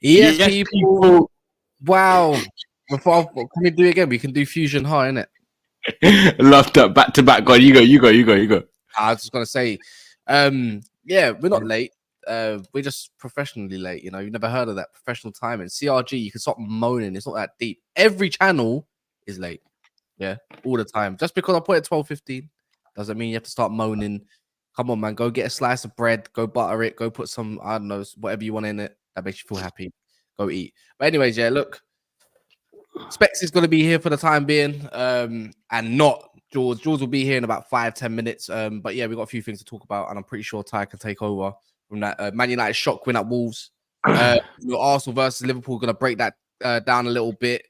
Yes, people. Wow. Can we do it again? We can do Fusion High, innit? Love that. Back to back. Go on, you go. I was just gonna say, yeah, we're not late. We're just professionally late. You know, you've never heard of that professional timing. CRG, you can stop moaning. It's not that deep. Every channel is late. Yeah, all the time. Just because I put it 12:15 doesn't mean you have to start moaning. Come on, man. Go get a slice of bread. Go butter it. Go put some, I don't know, whatever you want in it that makes you feel happy. Go eat. But anyways, yeah, look. Specs is going to be here for the time being, and not George. George will be here in about 5-10 minutes. But yeah, we've got a few things to talk about, and I'm pretty sure Ty can take over from that Man United shock win at Wolves. Arsenal versus Liverpool, going to break that down a little bit.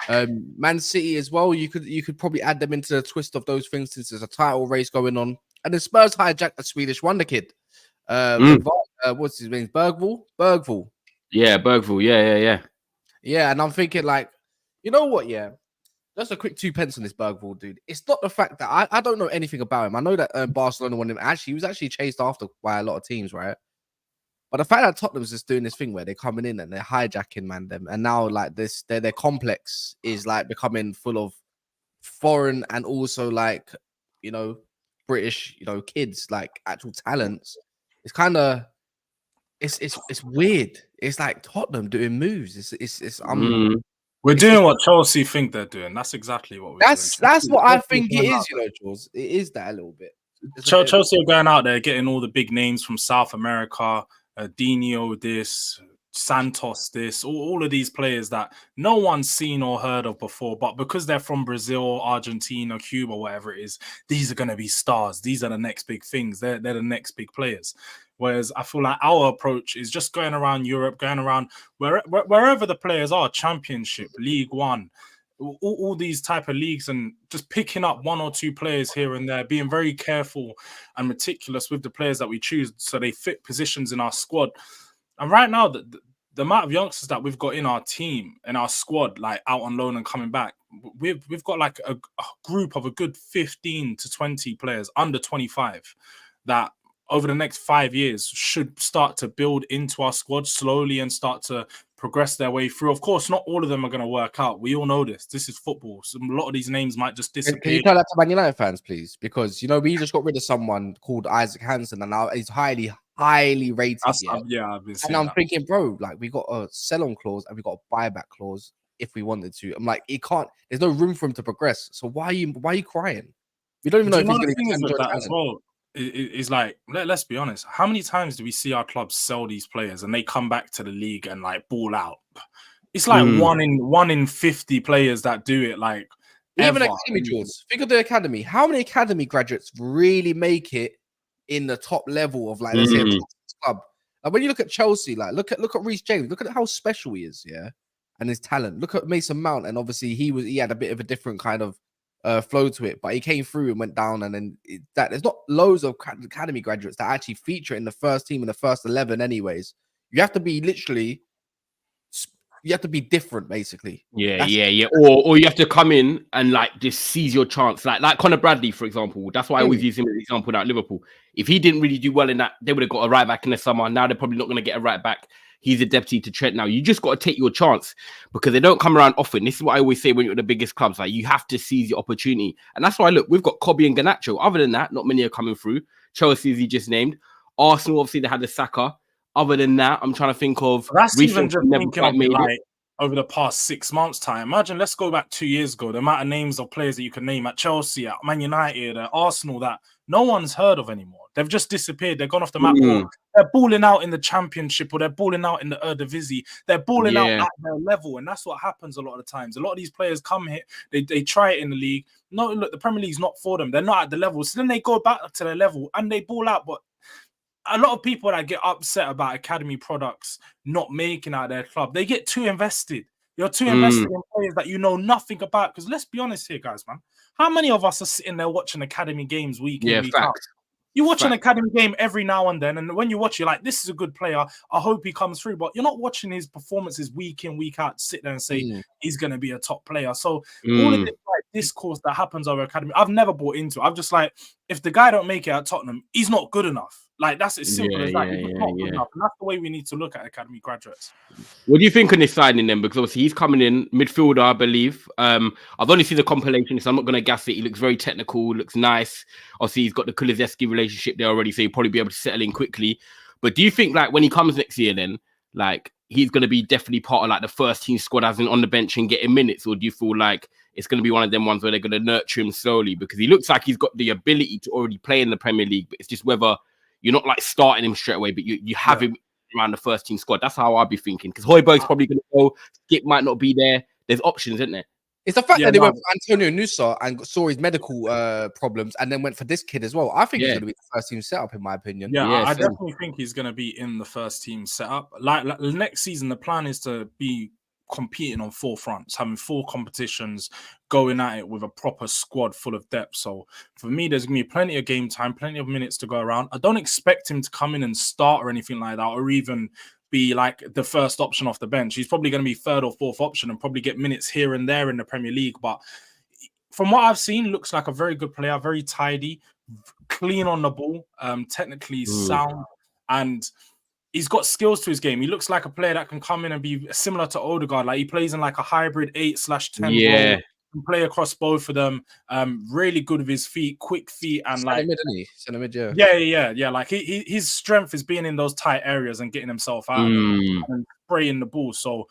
Man City as well. You could probably add them into the twist of those things since there's a title race going on, and the Spurs hijacked the Swedish wonderkid. What's his name? Bergvall. Yeah, Bergvall. Yeah. Yeah, and I'm thinking like, you know what? Yeah, just a quick 2 pence on this Bergvall dude. It's not the fact that I don't know anything about him. I know that Barcelona wanted him. Actually, he was actually chased after by a lot of teams, right? But the fact that Tottenham's just doing this thing where they're coming in and they're hijacking them, and now like this, their complex is like becoming full of foreign and also like, you know, British, you know, kids, like actual talents. It's kind of it's weird. It's like Tottenham doing moves. We're doing what Chelsea think they're doing. That's exactly what we're doing. That's what I think it is, you know, Jules. It is that a little bit. Chelsea are going out there, getting all the big names from South America, Dino this, Santos this, all of these players that no one's seen or heard of before. But because they're from Brazil, Argentina, Cuba, whatever it is, these are going to be stars. These are the next big things. They're the next big players. Whereas I feel like our approach is just going around Europe, going around wherever the players are, Championship, League One, all these type of leagues, and just picking up 1 or 2 players here and there, being very careful and meticulous with the players that we choose so they fit positions in our squad. And right now, the amount of youngsters that we've got in our team, in our squad, like out on loan and coming back, we've got like a group of a good 15 to 20 players under 25 that over the next 5 years should start to build into our squad slowly and start to progress their way through. Of course, not all of them are going to work out. We all know this. This is football. So a lot of these names might just disappear. Can you tell that to Man United fans, please? Because, you know, we just got rid of someone called Isaac Hansen, and now he's highly rated. Yeah, I've been saying and I'm that. thinking, bro, like we got a sell-on clause and we got a buyback clause if we wanted to. I'm like, it can't. There's no room for him to progress. So why are you crying? We don't even know if he's going to get that as well. It's like, let's be honest. How many times do we see our clubs sell these players and they come back to the league and like ball out? It's like one in 50 players that do it. Like even academy, George. Think of the academy. How many academy graduates really make it in the top level of like let's say a club? Like when you look at Chelsea, like look at Reece James. Look at how special he is, yeah, and his talent. Look at Mason Mount, and obviously he had a bit of a different kind of flow to it, but he came through and went down, and then there's not loads of academy graduates that actually feature in the first team in the first 11 anyways. You have to be different basically. Yeah. Or you have to come in and like just seize your chance, like Conor Bradley, for example. That's why I always use him as an example at Liverpool. If he didn't really do well in that, they would have got a right back in the summer. Now they're probably not going to get a right back. He's a deputy to Trent now. You just got to take your chance because they don't come around often. This is what I always say when you're at the biggest clubs. Like, you have to seize your opportunity. And that's why, look, we've got Kobe and Garnacho. Other than that, not many are coming through. Chelsea, as he just named. Arsenal, obviously, they had the Saka. Other than that, I'm trying to think of... That's even just thinking of like over the past 6 months' time. Imagine, let's go back 2 years ago, the amount of names of players that you can name at Chelsea, at Man United, at Arsenal, that no one's heard of anymore. They've just disappeared. They've gone off the map. They're balling out in the Championship, or they're balling out in the Eredivisie. They're balling out at their level, and that's what happens a lot of the times. A lot of these players come here, they try it in the league. No, look, the Premier League's not for them. They're not at the level. So then they go back to their level and they ball out. But a lot of people that get upset about academy products not making out their club, they get too invested. You're too invested in players that you know nothing about. Because let's be honest here, guys, man. How many of us are sitting there watching academy games week in, week out? Facts. You watch an academy game every now and then, and when you watch, you're like, this is a good player. I hope he comes through. But you're not watching his performances week in, week out, sit there and say he's going to be a top player. So all of this like discourse that happens over academy, I've never bought into. I'm just like, if the guy don't make it at Tottenham, he's not good enough. Like, that's as simple as that. He's not good enough. And that's the way we need to look at academy graduates. What do you think on this signing then? Because obviously he's coming in midfielder, I believe. I've only seen the compilation, so I'm not going to gas it. He looks very technical, looks nice. Obviously, he's got the Kulusevski relationship there already, so he'll probably be able to settle in quickly. But do you think, like, when he comes next year, then, like, he's going to be definitely part of, like, the first team squad as in on the bench and getting minutes? Or do you feel like it's going to be one of them ones where they're going to nurture him slowly? Because he looks like he's got the ability to already play in the Premier League, but it's just whether you're not, like, starting him straight away, but you have him around the first team squad. That's how I'd be thinking. Because Højbjerg's probably going to go. Skip might not be there. There's options, isn't there? It's the fact that they went for Antonio Nusa and saw his medical problems and then went for this kid as well. I think he's going to be the first team setup, in my opinion. I definitely think he's going to be in the first team setup. Like next season, the plan is to be competing on 4 fronts, having 4 competitions, going at it with a proper squad full of depth. So for me, there's going to be plenty of game time, plenty of minutes to go around. I don't expect him to come in and start or anything like that, or even be like the first option off the bench. He's probably going to be 3rd or 4th option and probably get minutes here and there in the Premier League. But from what I've seen, looks like a very good player, very tidy, clean on the ball, technically sound, and he's got skills to his game. He looks like a player that can come in and be similar to Odegaard. Like, he plays in like a hybrid 8/10 role. Can play across both of them. Really good with his feet, quick feet, and like Centre mid, yeah. Like his strength is being in those tight areas and getting himself out and spraying the ball. So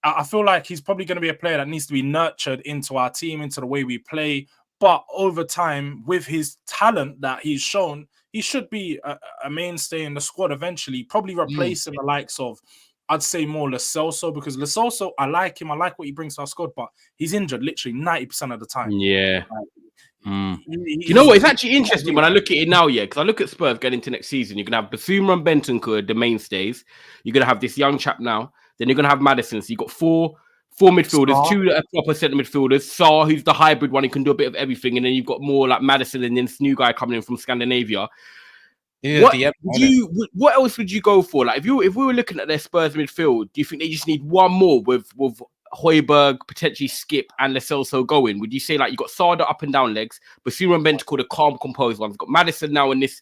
I feel like he's probably going to be a player that needs to be nurtured into our team, into the way we play. But over time, with his talent that he's shown, he should be a mainstay in the squad eventually, probably replacing the likes of, I'd say, more Lo Celso, because Lo Celso, I like him. I like what he brings to our squad, but he's injured literally 90% of the time. You know what? It's actually interesting when I look at it now, because I look at Spurs going into next season. You're going to have Basuma and Bentancur, the mainstays. You're going to have this young chap now. Then you're going to have Maddison. So you've got four midfielders, 2 proper centre midfielders. Saar, who's the hybrid one, who can do a bit of everything. And then you've got more like Maddison and then this new guy coming in from Scandinavia. What else would you go for? Like, if we were looking at their Spurs midfield, do you think they just need one more with Højbjerg, potentially Skip, and Lo Celso going? Would you say, like, you got Sada up and down legs, Basuma and Bentancur, the calm, composed ones? Got Maddison now and this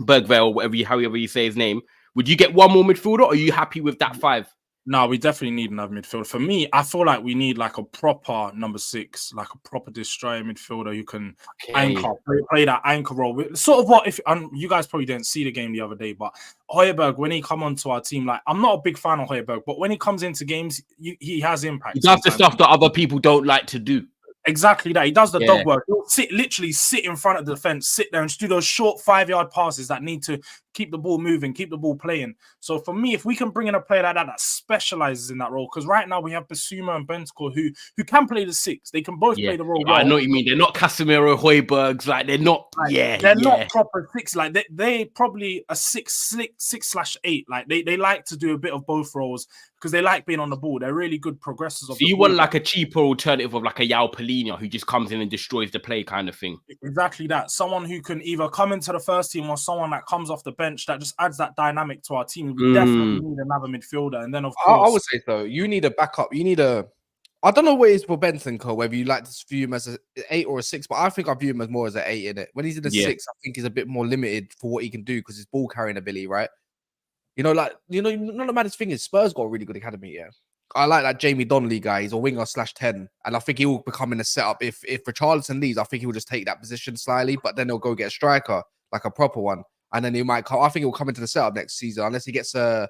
Bergvall, however you say his name. Would you get one more midfielder, or are you happy with that 5? No, we definitely need another midfielder. For me, I feel like we need like a proper number 6, like a proper destroyer midfielder who can play that anchor role. Sort of what if you guys probably didn't see the game the other day, but Højbjerg, when he come onto our team, like, I'm not a big fan of Højbjerg, but when he comes into games, he has impact. He does the stuff that other people don't like to do. Exactly that. He does the dog work. He'll literally sit in front of the defense, sit there and just do those short 5-yard passes that need to keep the ball moving, keep the ball playing. So for me, if we can bring in a player like that specializes in that role, because right now we have Basuma and Bentancur who can play the 6. They can both play the role. I know what you mean. They're not Casemiro, Højbjergs. Like, they're not. They're not proper 6. Like, they probably a 6/8. Like, they like to do a bit of both roles because they like being on the ball. They're really good progressors. So you want like a cheaper alternative of like a João Palhinha who just comes in and destroys the play kind of thing. Exactly that. Someone who can either come into the first team or someone that comes off the bench that just adds that dynamic to our team. We definitely need another midfielder. And then, of course, I would say so. You need a backup. You need I don't know what it is for Bentancur, whether you like to view him as an 8 or a 6, but I think I view him as more as an 8 in it. When he's in the 6, I think he's a bit more limited for what he can do because his ball carrying ability, right? None of the maddest thing is Spurs got a really good academy, I like that Jamie Donnelly guy. He's a winger /10, and I think he will become in a setup. If Richarlison leaves, I think he will just take that position slightly, but then he'll go get a striker, like a proper one, and then he might come. I think he'll come into the setup next season unless he gets a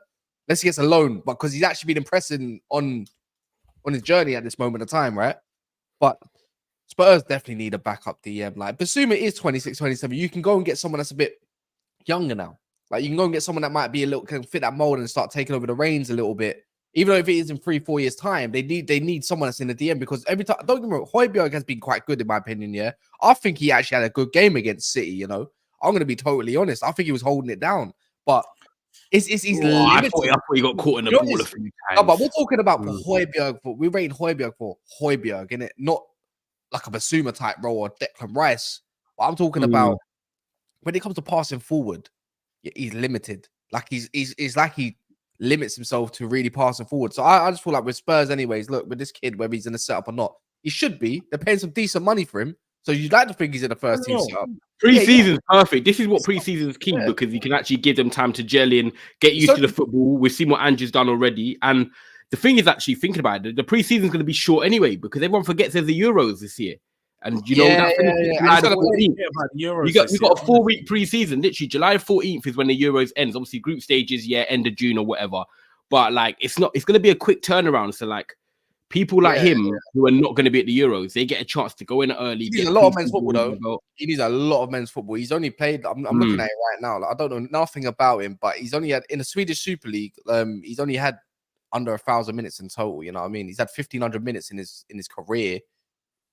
loan, but because he's actually been impressing on his journey at this moment of time, right? But Spurs definitely need a backup DM. Like, Basuma is 26, 27. You can go and get someone that's a bit younger now. Like, you can go and get someone that might be can fit that mold and start taking over the reins a little bit. Even though if it is in 3-4 years' time, they need someone that's in the DM, because every time, don't get me wrong, Højbjerg has been quite good in my opinion. I think he actually had a good game against City. I'm going to be totally honest. I think he was holding it down, but he's limited. I thought he got caught in the ball a few times. No, but we're talking about Højbjerg. We're rating Højbjerg for Højbjerg, innit? Not like a Basuma type role or Declan Rice. But I'm talking about when it comes to passing forward, he's limited. Like he's like he limits himself to really passing forward. So I just feel like with Spurs, anyways, look, with this kid, whether he's in the setup or not, he should be. They're paying some decent money for him. So you'd like to think he's in the first team setup. Pre-season's perfect. This is what pre-season's key because you can actually give them time to gel in, get used to the football. We've seen what Andrew's done already. And the thing is actually thinking about it, the pre-season's going to be short anyway because everyone forgets there's the Euros this year. And you know that's you got a 4-week pre-season. Literally, July 14th is when the Euros ends. Obviously, group stages, end of June or whatever. But like, it's going to be a quick turnaround. So like, people like him who are not going to be at the Euros, they get a chance to go in early. He needs a lot of men's football though. He needs a lot of men's football. He's only played. I'm looking at it right now. Like, I don't know nothing about him, but he's only had in the Swedish Super League. He's only had under 1,000 minutes in total. You know what I mean? He's had 1,500 minutes in his career.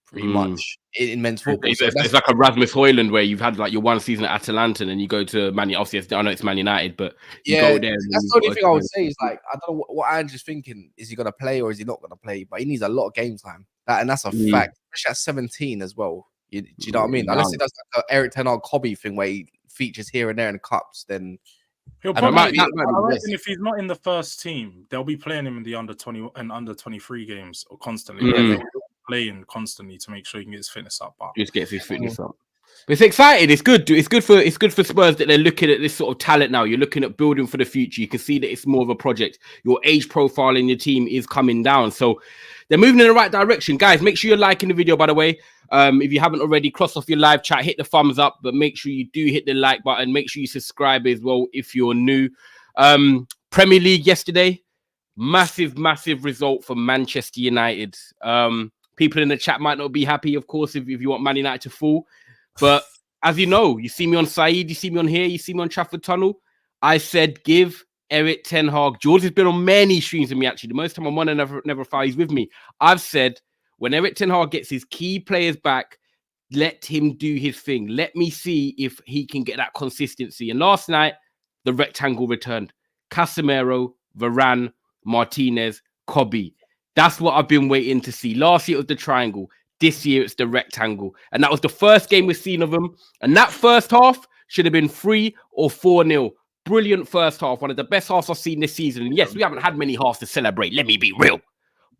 Pretty much in men's football. It's like a Rasmus Højlund where you've had like your one season at Atalanta and then you go to Man United. Obviously, I know it's Man United, but you go there. That's the only thing I would say is like, I don't know what Andrew's thinking. Is he going to play or is he not going to play? But he needs a lot of game time. And that's a fact. Especially at 17 as well. Do you know what I mean? Unless he does like an Eric Ten Hag Cobby thing where he features here and there in the cups, then he'll probably. I reckon if he's not in the first team, they'll be playing him in the under 20 and under 23 games constantly. Playing constantly to make sure he can get his fitness up. Just gets his fitness up. But it's exciting. It's good. It's good for Spurs that they're looking at this sort of talent now. You're looking at building for the future. You can see that it's more of a project. Your age profile in your team is coming down. So they're moving in the right direction. Guys, make sure you're liking the video, by the way. If you haven't already, cross off your live chat, hit the thumbs up, but make sure you do hit the like button. Make sure you subscribe as well if you're new. Premier League yesterday, massive result for Manchester United. People in the chat might not be happy, of course, if you want Man United to fall. But as you know, you see me on Saeed, you see me on here, you see me on Trafford Tunnel. I said, give Eric Ten Hag. George has been on many streams with me, actually. The most time I'm on and never far, he's with me. I've said, when Eric Ten Hag gets his key players back, let him do his thing. Let me see if he can get that consistency. And last night, the rectangle returned. Casemiro, Varane, Martinez, Kobe. That's what I've been waiting to see. Last year it was the triangle. This year it's the rectangle. And that was the first game we've seen of them. And that first half should have been 3 or 4-0. Brilliant first half. One of the best halves I've seen this season. And yes, we haven't had many halves to celebrate. Let me be real.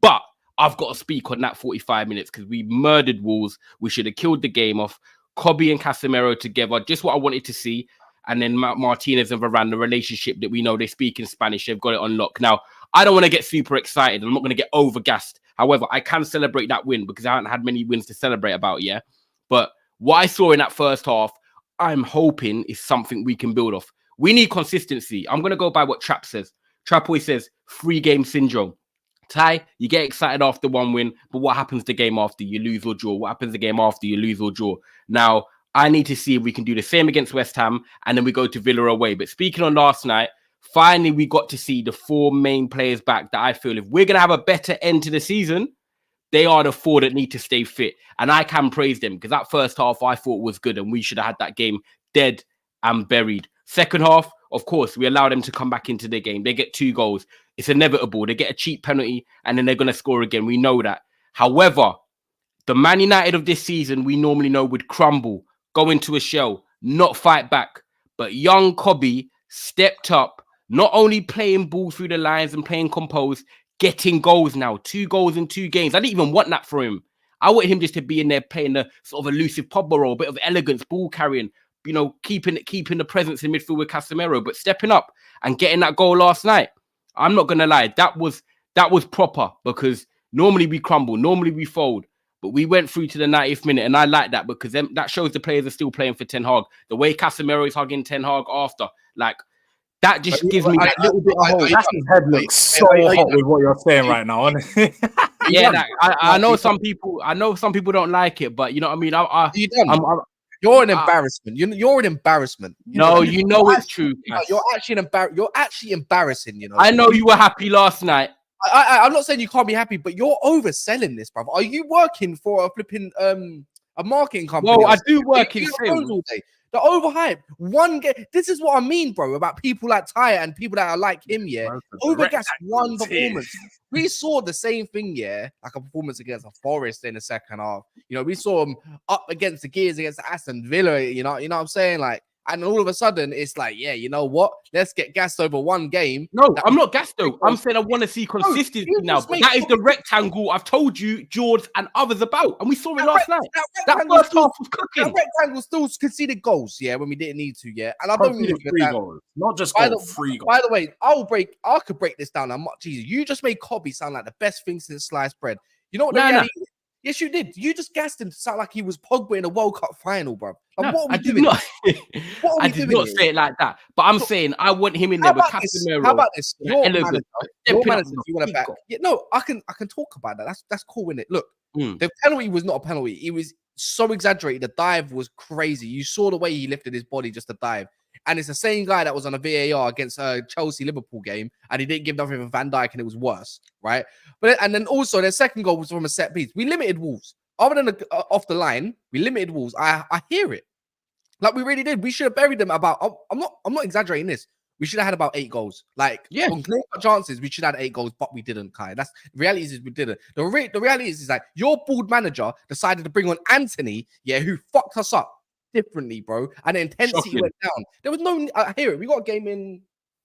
But I've got to speak on that 45 minutes because we murdered Wolves. We should have killed the game off. Kobe and Casemiro together. Just what I wanted to see. And then Martinez and Varane, the relationship that we know they speak in Spanish. They've got it on lock. Now, I don't want to get super excited. I'm not going to get overgassed. However, I can celebrate that win because I haven't had many wins to celebrate about, But what I saw in that first half, I'm hoping is something we can build off. We need consistency. I'm going to go by what Trap says. Trap always says, 3-game syndrome. Ty, you get excited after one win, but what happens the game after? You lose or draw. What happens the game after? You lose or draw. Now, I need to see if we can do the same against West Ham, and then we go to Villa away. But speaking on last night, finally, we got to see the 4 main players back that I feel if we're going to have a better end to the season, they are the 4 that need to stay fit. And I can praise them because that first half I thought was good and we should have had that game dead and buried. Second half, of course, we allow them to come back into the game. They get 2 goals. It's inevitable. They get a cheap penalty and then they're going to score again. We know that. However, the Man United of this season, we normally know would crumble, go into a shell, not fight back. But young Kobe stepped up, not only playing ball through the lines and playing composed, getting goals now. 2 goals in 2 games. I didn't even want that for him. I wanted him just to be in there playing the sort of elusive Pogba role, a bit of elegance, ball carrying, keeping the presence in midfield with Casemiro, but stepping up and getting that goal last night. I'm not going to lie. That was proper because normally we crumble, normally we fold. But we went through to the 90th minute, and I like that because that shows the players are still playing for Ten Hag. The way Casemiro is hugging Ten Hag after, that just gives me that little bit of hope. His head looks so hot with what you're saying right now. I know some people. I know some people don't like it, but you know what I mean. You're an embarrassment. You're an embarrassment. You know it's true. You're actually embarrassing. You know. I know you were happy last night. I'm not saying you can't be happy, but you're overselling this, brother. Are you working for a flipping a marketing company. Well, I do work in You get sales. all day. The overhype. One game. This is what I mean, bro, about people like Ty and people that are like him, yeah. Overgas one performance. We saw the same thing, yeah, like a performance against a Forest in the second half. You know, we saw him up against the Gears against Aston Villa, you know what I'm saying? Like, and all of a sudden, it's like, yeah, you know what? Let's get gassed over one game. No, I'm not gassed though. I'm saying I want to see consistency now. But that is the rectangle I've told you, George, and others about. And we saw it last night. That first half was cooking. That rectangle still conceded goals, yeah, when we didn't need to, yeah. And I don't really three goals, not just goals, 3 goals. By the way, I could break this down much easier. You just made Cobby sound like the best thing since sliced bread. You know what the reality is? Yes, you did. You just gassed him to sound like he was Pogba in a World Cup final, bro. Like, what are we doing? I did not say it like that. But I'm saying I want him in there with Casemiro. How about this? Your manager, you want to back? Yeah, no, I can talk about that. That's cool, isn't it? Look, the penalty was not a penalty. It was so exaggerated. The dive was crazy. You saw the way he lifted his body just to dive. And it's the same guy that was on a VAR against a Chelsea-Liverpool game, and he didn't give nothing for Van Dijk, and it was worse, right? And then also their second goal was from a set piece. We limited Wolves. Other than off the line, we limited Wolves. I hear it, like we really did. We should have buried them about. I'm not exaggerating this. We should have had about 8 goals. Like, on clear chances, we should have had 8 goals, but we didn't, Kai. That's the reality is we didn't. The reality is like your board manager decided to bring on Anthony, yeah, who fucked us up differently, bro, and the intensity went down. There was no. I hear it. We got a game in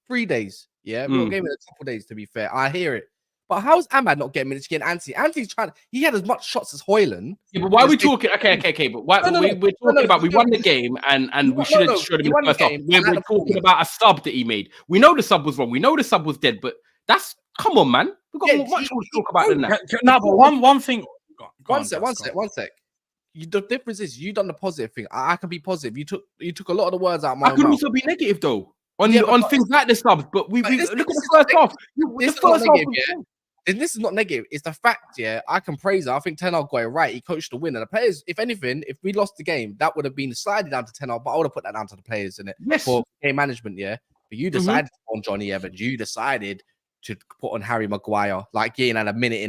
3 days. Yeah, we got a game in a couple of days. To be fair, I hear it. But how's Ahmad not getting minutes against Anthony? Anthony's trying. He had as much shots as Hoyland. Yeah, but why are we talking? Okay. But why we're talking about we won the game and we should have showed him the first half. We're talking about a sub that he made. We know the sub was wrong. We know the sub was dead. But that's come on, man. We've got much more to talk about than that. No, but one thing. One sec. The difference is you done the positive thing. I can be positive. You took a lot of the words out of my mouth. I can also be negative though on things like the subs. But we look at the first half. The first half. And this is not negative. It's the fact, yeah. I can praise it. I think Ten Hag got it right. He coached the win. And the players, if anything, if we lost the game, that would have been slightly down to Ten Hag, but I would have put that down to the players in it for game management, yeah. But you decided to put on Johnny Evans. You decided to put on Harry Maguire, like getting at a minute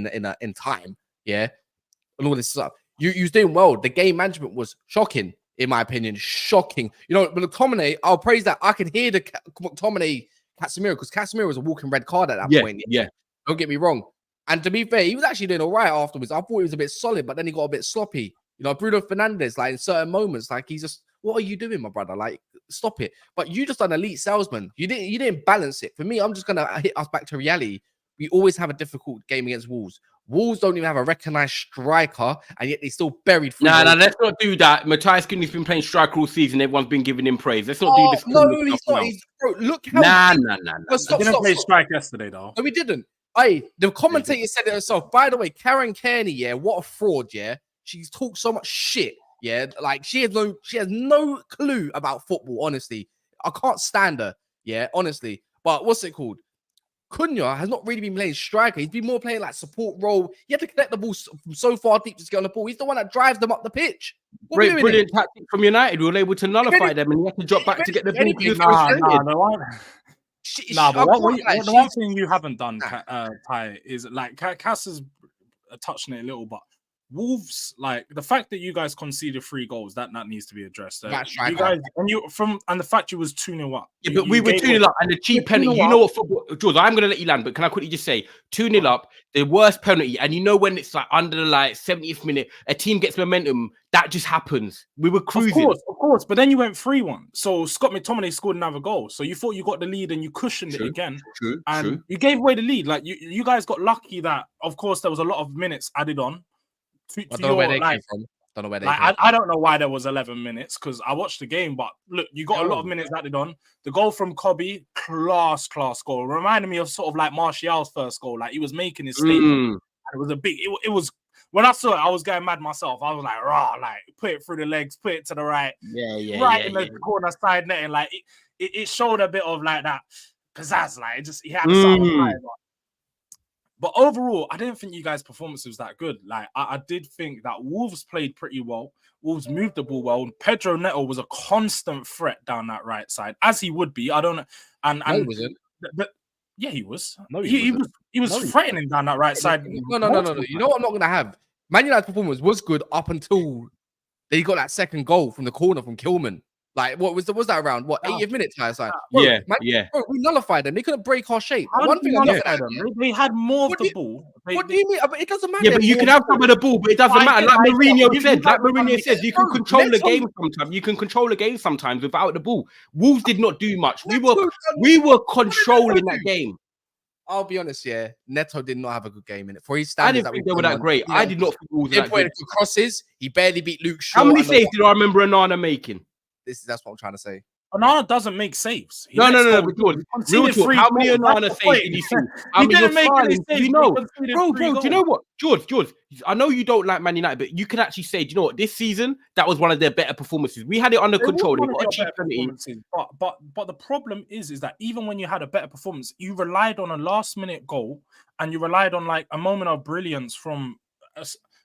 in time, yeah. And all this stuff. You was doing well. The game management was shocking, in my opinion. Shocking. You know, but McTominay, I'll praise that. I can hear the McTominay Casemiro because Casemiro was a walking red card at that point. Yeah. Don't get me wrong. And to be fair, he was actually doing all right afterwards. I thought he was a bit solid, but then he got a bit sloppy. You know, Bruno Fernandes, like in certain moments, like he's just, what are you doing, my brother? Like, stop it. But you just an elite salesman. You didn't balance it. For me, I'm just gonna hit us back to reality. We always have a difficult game against Wolves. Wolves don't even have a recognized striker, and yet they still buried. Nah, let's not do that. Matthias Cunha's been playing striker all season. Everyone's been giving him praise. Let's not do this. No, he's not. Bro, look how. Nah. We didn't play strike yesterday, though. No, we didn't. Hey, the commentator said it herself. By the way, Karen Kearney, yeah, what a fraud, yeah. She's talked so much shit, yeah. Like she has no clue about football. Honestly, I can't stand her, yeah. Honestly, but what's it called? Cunha has not really been playing striker. He's been more playing like support role. You have to connect the ball from so far deep to get on the ball. He's the one that drives them up the pitch. Brilliant tactic from United. We were able to nullify them, and you have to drop back to get the ball. But the one thing you haven't done, Ty, is like Cass has touched on it a little, but Wolves, like the fact that you guys conceded 3 goals, that needs to be addressed. You guys, and the fact you was 2-0 up. Yeah, but we were 2-0 up, and the cheap penalty. You know what football, George? I'm gonna let you land, but can I quickly just say 2-0 up, the worst penalty, and you know when it's like under the 70th minute, a team gets momentum, that just happens. We were cruising, of course, but then you went 3-1. So Scott McTominay scored another goal. So you thought you got the lead and you cushioned it again. True. You gave away the lead. Like you guys got lucky that, of course, there was a lot of minutes added on. I don't know where they came from. I don't know why there was 11 minutes because I watched the game, but look, you got a lot of minutes added on. The goal from Cobby, class goal. Reminded me of sort of like Martial's first goal. Like he was making his statement. It was a big. It was when I saw it, I was going mad myself. I was like, raw, like put it through the legs, put it to the right, in the corner side netting. Like it showed a bit of like that pizzazz. Like he had something high. But overall, I didn't think you guys' performance was that good. Like, I did think that Wolves played pretty well. Wolves moved the ball well. Pedro Neto was a constant threat down that right side, as he would be. I don't know. And no, he wasn't. Yeah, he was. No, he was threatening down that right side. No. You know what I'm not going to have? Man United's performance was good up until Then he got that second goal from the corner from Kilman. Like, what was that around? What, 80th minute, Tyre? Yeah, Bro, we nullified them. They couldn't break our shape. How One did we thing I nullify love them? They had more of the ball. What do you mean? But it doesn't matter. Yeah, but you can have some of the ball, but it doesn't matter. Like Mourinho said, you can control the game sometimes. You can control the game sometimes without the ball. Wolves did not do much. We were controlling that game. I'll be honest, yeah. Neto did not have a good game in it. For his I standards, didn't think they were that great. I did not think Wolves were that good. Crosses. He barely beat Luke Shaw. How many saves did I remember Onana making? That's what I'm trying to say. Onana doesn't make saves. No. Real talk. How many Onana saves did you see? He didn't make any saves. You know, bro. Do you know what, George? I know you don't like Man United, but you can actually say, do you know what? This season, that was one of their better performances. We had it under control. They got a cheap penalty. But the problem is that even when you had a better performance, you relied on a last-minute goal and you relied on like a moment of brilliance from.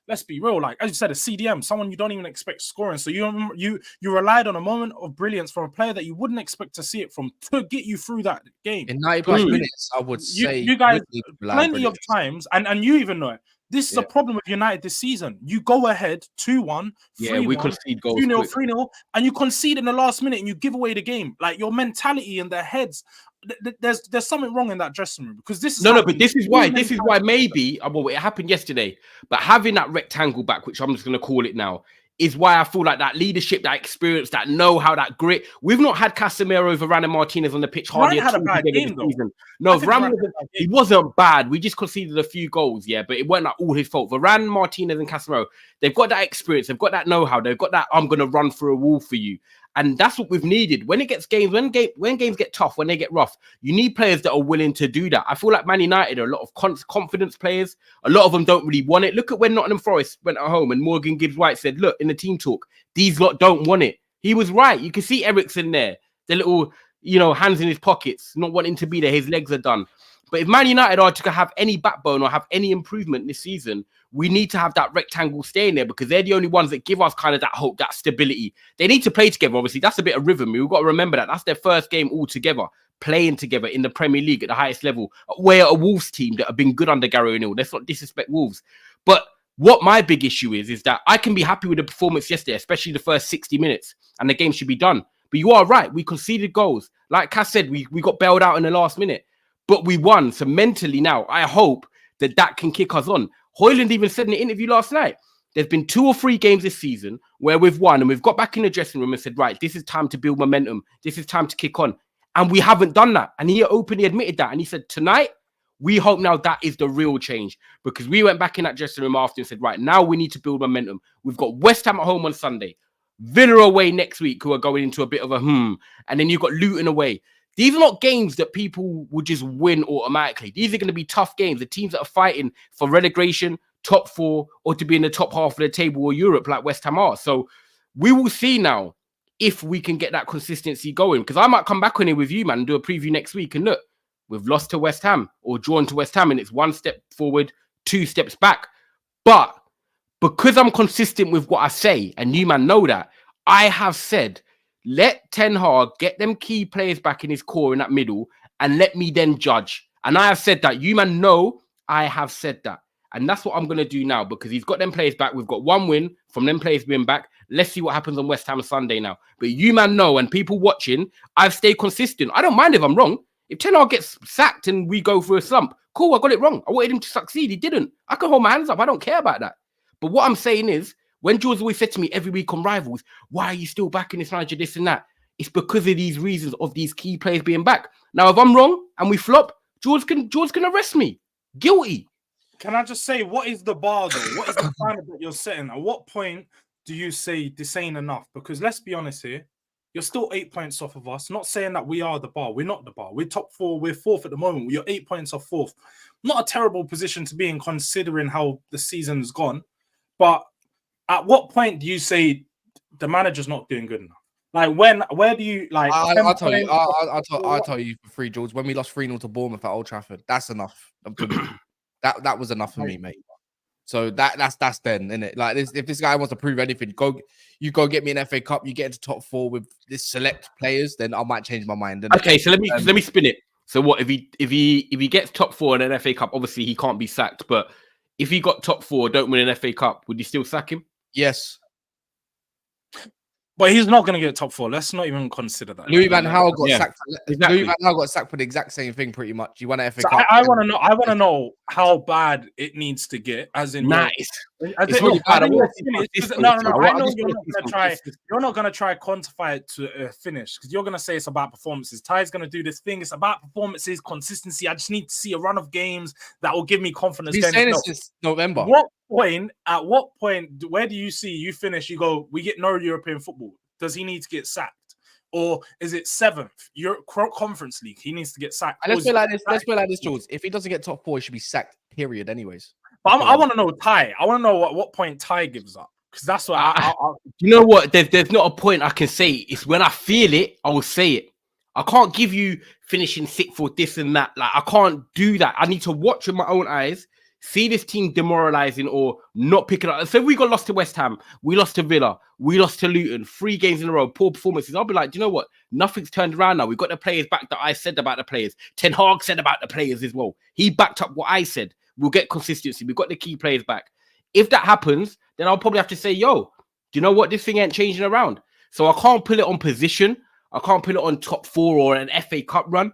Let's be real, like as you said, a CDM, someone you don't even expect scoring. So you relied on a moment of brilliance from a player that you wouldn't expect to see it from to get you through that game. In 90 plus minutes, I would say you guys plenty of times, and you even know it. This is a problem with United this season. You go ahead 2-1, 3-1, we concede goals 2-0, 3-0, and you concede in the last minute and you give away the game. Like your mentality and their heads. There's something wrong in that dressing room because this is but this is why maybe it happened yesterday, but having that rectangle back, which I'm just going to call it now, is why I feel like that leadership, that experience, that know-how, that grit. We've not had Casemiro, Varane and Martinez on the pitch hardly had a bad game though. No, Varane he wasn't bad. We just conceded a few goals, but it wasn't like all his fault. Varane, Martinez and Casemiro, they've got that experience, they've got that know-how, they've got that I'm going to run through a wall for you. And that's what we've needed. When games get tough, when they get rough, you need players that are willing to do that. I feel like Man United are a lot of confidence players. A lot of them don't really want it. Look at when Nottingham Forest went at home and Morgan Gibbs-White said, look, in the team talk, these lot don't want it. He was right. You can see Eriksen there, the little, hands in his pockets, not wanting to be there. His legs are done. But if Man United are to have any backbone or have any improvement this season, we need to have that rectangle staying there because they're the only ones that give us kind of that hope, that stability. They need to play together, obviously. That's a bit of rhythm. We've got to remember that. That's their first game all together, playing together in the Premier League at the highest level. We're a Wolves team that have been good under Gary O'Neill. Let's not disrespect Wolves. But what my big issue is that I can be happy with the performance yesterday, especially the first 60 minutes, and the game should be done. But you are right. We conceded goals. Like Cass said, we got bailed out in the last minute. But we won. So mentally now, I hope that can kick us on. Højlund even said in the interview last night, there's been 2 or 3 games this season where we've won and we've got back in the dressing room and said, right, this is time to build momentum. This is time to kick on. And we haven't done that. And he openly admitted that. And he said, tonight, we hope now that is the real change because we went back in that dressing room after and said, right, now we need to build momentum. We've got West Ham at home on Sunday, Villa away next week, who are going into a bit of a and then you've got Luton away. These are not games that people would just win automatically. These are going to be tough games. The teams that are fighting for relegation, top 4, or to be in the top half of the table or Europe like West Ham are. So we will see now if we can get that consistency going. Because I might come back on here with you, man, and do a preview next week. And look, we've lost to West Ham or drawn to West Ham and it's 1 step forward, 2 steps back. But because I'm consistent with what I say, and you, man, know that, I have said, let Ten Hag get them key players back in his core in that middle and let me then judge. And I have said that. You, man, know I have said that. And that's what I'm going to do now because he's got them players back. We've got 1 win from them players being back. Let's see what happens on West Ham Sunday now. But you, man, know, and people watching, I've stayed consistent. I don't mind if I'm wrong. If Ten Hag gets sacked and we go through a slump, cool, I got it wrong. I wanted him to succeed. He didn't. I can hold my hands up. I don't care about that. But what I'm saying is, when George always said to me every week on Rivals, why are you still backing this manager, this and that? It's because of these reasons of these key players being back. Now, if I'm wrong and we flop, George can arrest me. Guilty. Can I just say, what is the bar, though? What is the standard that you're setting? At what point do you say this ain't enough? Because let's be honest here, you're still 8 points off of us. Not saying that we are the bar. We're not the bar. We're top 4. We're 4th at the moment. You're 8 points off 4th. Not a terrible position to be in considering how the season's gone. But at what point do you say the manager's not doing good enough? Like where do you like? I'll tell you for free, George. When we lost 3-0 to Bournemouth at Old Trafford, that's enough. that was enough for me, mate. So that's then, isn't it? Like if this guy wants to prove anything, you go get me an FA Cup. You get into top 4 with this select players, then I might change my mind. Okay, so let me spin it. So what if he gets top 4 in an FA Cup? Obviously, he can't be sacked. But if he got top 4, don't win an FA Cup, would you still sack him? Yes. But he's not going to get top 4. Let's not even consider that. Louis Van Gaal got sacked. Exactly. Louis Van Gaal got sacked for the exact same thing, pretty much. He won an FA So Cup. I want to know. I want to know how bad it needs to get. As in, nice. It's really bad. I know you're not going to try. You're not going to try quantify it to finish because you're going to say it's about performances. Ty's going to do this thing. It's about performances, consistency. I just need to see a run of games that will give me confidence. He's saying this since November. At what point, where do you see you finish? You go, we get no European football. Does he need to get sacked? Or is it 7th? Conference League. He needs to get sacked. And let's put it like this, Jules. If he doesn't get top 4, he should be sacked, period, anyways. But I want to know Ty. I want to know at what point Ty gives up. Because that's what you know what? There's not a point I can say. It's when I feel it, I will say it. I can't give you finishing 6th for this and that. Like, I can't do that. I need to watch with my own eyes, see this team demoralizing or not picking up. So we got lost to West Ham, we lost to Villa, we lost to Luton, 3 games in a row, poor performances. I'll be like, do you know what? Nothing's turned around now. We've got the players back that I said about the players. Ten Hag said about the players as well. He backed up what I said. We'll get consistency. We've got the key players back. If that happens, then I'll probably have to say, yo, do you know what? This thing ain't changing around. So I can't put it on position. I can't put it on top 4 or an FA Cup run.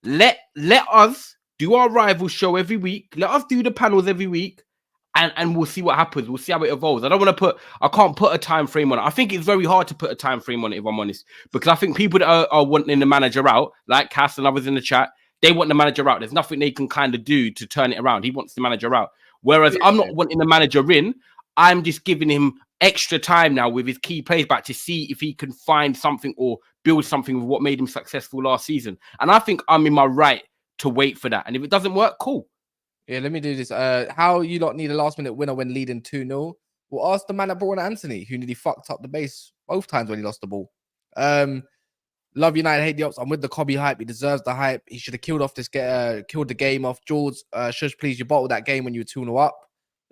Let us do our rival show every week. Let us do the panels every week, and we'll see what happens. We'll see how it evolves. I can't put a time frame on it. I think it's very hard to put a time frame on it, if I'm honest, because I think people that are wanting the manager out, like Cass and others in the chat, they want the manager out. There's nothing they can kind of do to turn it around. He wants the manager out. Whereas I'm not wanting the manager in. I'm just giving him extra time now with his key players back to see if he can find something or build something with what made him successful last season. And I think I'm in my right to wait for that. And if it doesn't work, cool. Yeah, let me do this. How you lot need a last-minute winner when leading 2-0? Well, ask the man that brought in Anthony, who nearly fucked up the base both times when he lost the ball. Love United, hate the Ops. I'm with the Cobby hype. He deserves the hype. He should have killed the game off. George, shush, please. You bottled that game when you were 2-0 up.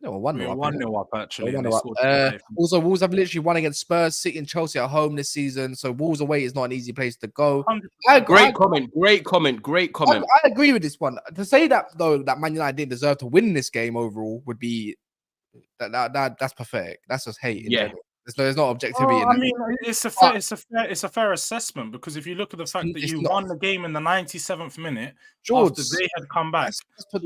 No, 1-0 up, actually. Also, Wolves have literally won against Spurs, City, and Chelsea at home this season. So Wolves away is not an easy place to go. Great comment. I agree with this one. To say that though, that Man United didn't deserve to win this game overall would be that's pathetic. That's just hate. Yeah. There's no objectivity. I mean, it's a fair assessment because if you look at the fact that you won the game in the 97th minute after they had come back,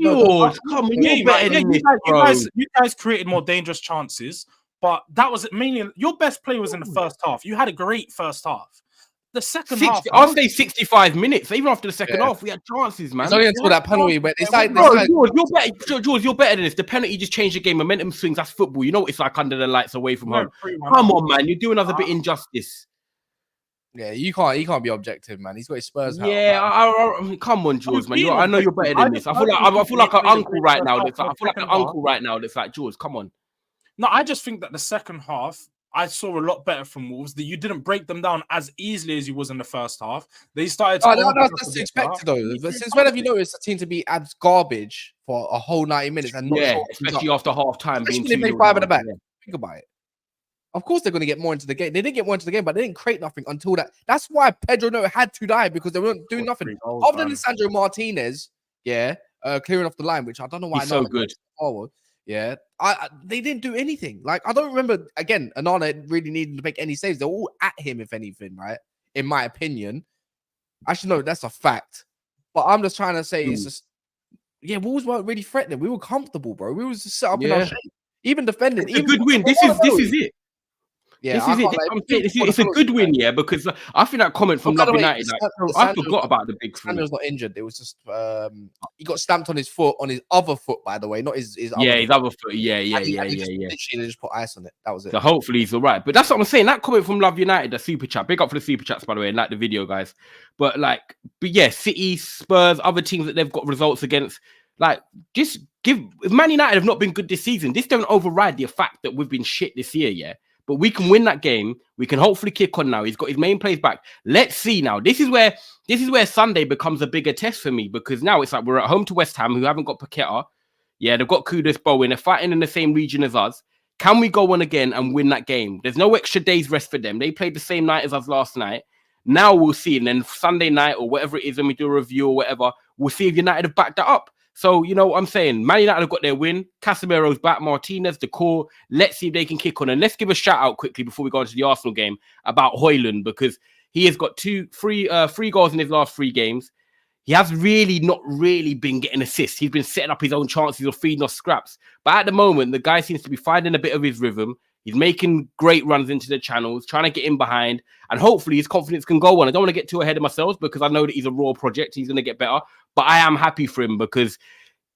George, come on, you guys created more dangerous chances, but that was mainly your best play was in the first half. You had a great first half. The second half, I'll say 65 minutes. Even after the second half, we had chances, man. It's only until that penalty, but it's like, George, you're better than this. The penalty just changed the game. Momentum swings. That's football. You know what it's like under the lights away from home. Come on, man. You're doing us a bit injustice. Yeah, he can't be objective, man. He's got his Spurs hat. Yeah, I come on, George, man. I know you're better than this. I feel like an uncle right now. That's like, George, come on. No, I just think that the second half, I saw a lot better from Wolves. That you didn't break them down as easily as you was in the first half. They started. That's expected though. But since when have you noticed a team to be as garbage for a whole 90 minutes and not especially after half time, being 5 at the back? Think about it. Of course, they're going to get more into the game. They didn't get more into the game, but they didn't create nothing until that. That's why Pedro Neto had to die because they weren't doing nothing other than Sandro Martinez. Yeah, clearing off the line, which I don't know why. He's so good. Forward. Yeah, they didn't do anything. Like, I don't remember, again, Anana really needing to make any saves. They're all at him, if anything, right? In my opinion. Actually, no, that's a fact. But I'm just trying to say, it's just, Wolves weren't really threatening. We were comfortable, bro. We was just set up in our shape. Even defending. It's a good win. This is it. Yeah, it's a good win, because I think that comment from Love United, I forgot about the big thing. Sandro's not injured. It was just he got stamped on his foot, on his other foot, by the way, not his his other foot. Yeah. Literally, they just put ice on it. That was it. So hopefully he's all right. But that's what I'm saying. That comment from Love United, the super chat. Big up for the super chats, by the way, and like the video, guys. But City, Spurs, other teams that they've got results against. Like, just if Man United have not been good this season, this don't override the fact that we've been shit this year, yeah. But we can win that game. We can hopefully kick on now. He's got his main plays back. Let's see now. This is where Sunday becomes a bigger test for me, because now it's like we're at home to West Ham, who haven't got Paqueta. Yeah, they've got Kudus, Bowen. They're fighting in the same region as us. Can we go on again and win that game? There's no extra days rest for them. They played the same night as us last night. Now we'll see. And then Sunday night or whatever it is, when we do a review or whatever, we'll see if United have backed that up. So, you know what I'm saying? Man United have got their win. Casemiro's back, Martinez, the core. Let's see if they can kick on. And let's give a shout out quickly before we go into the Arsenal game about Højlund, because he has got three goals in his last 3 games. He has not really been getting assists. He's been setting up his own chances or feeding off scraps. But at the moment, the guy seems to be finding a bit of his rhythm. He's making great runs into the channels, trying to get in behind, and hopefully his confidence can go on. I don't want to get too ahead of myself because I know that he's a raw project. He's going to get better, but I am happy for him because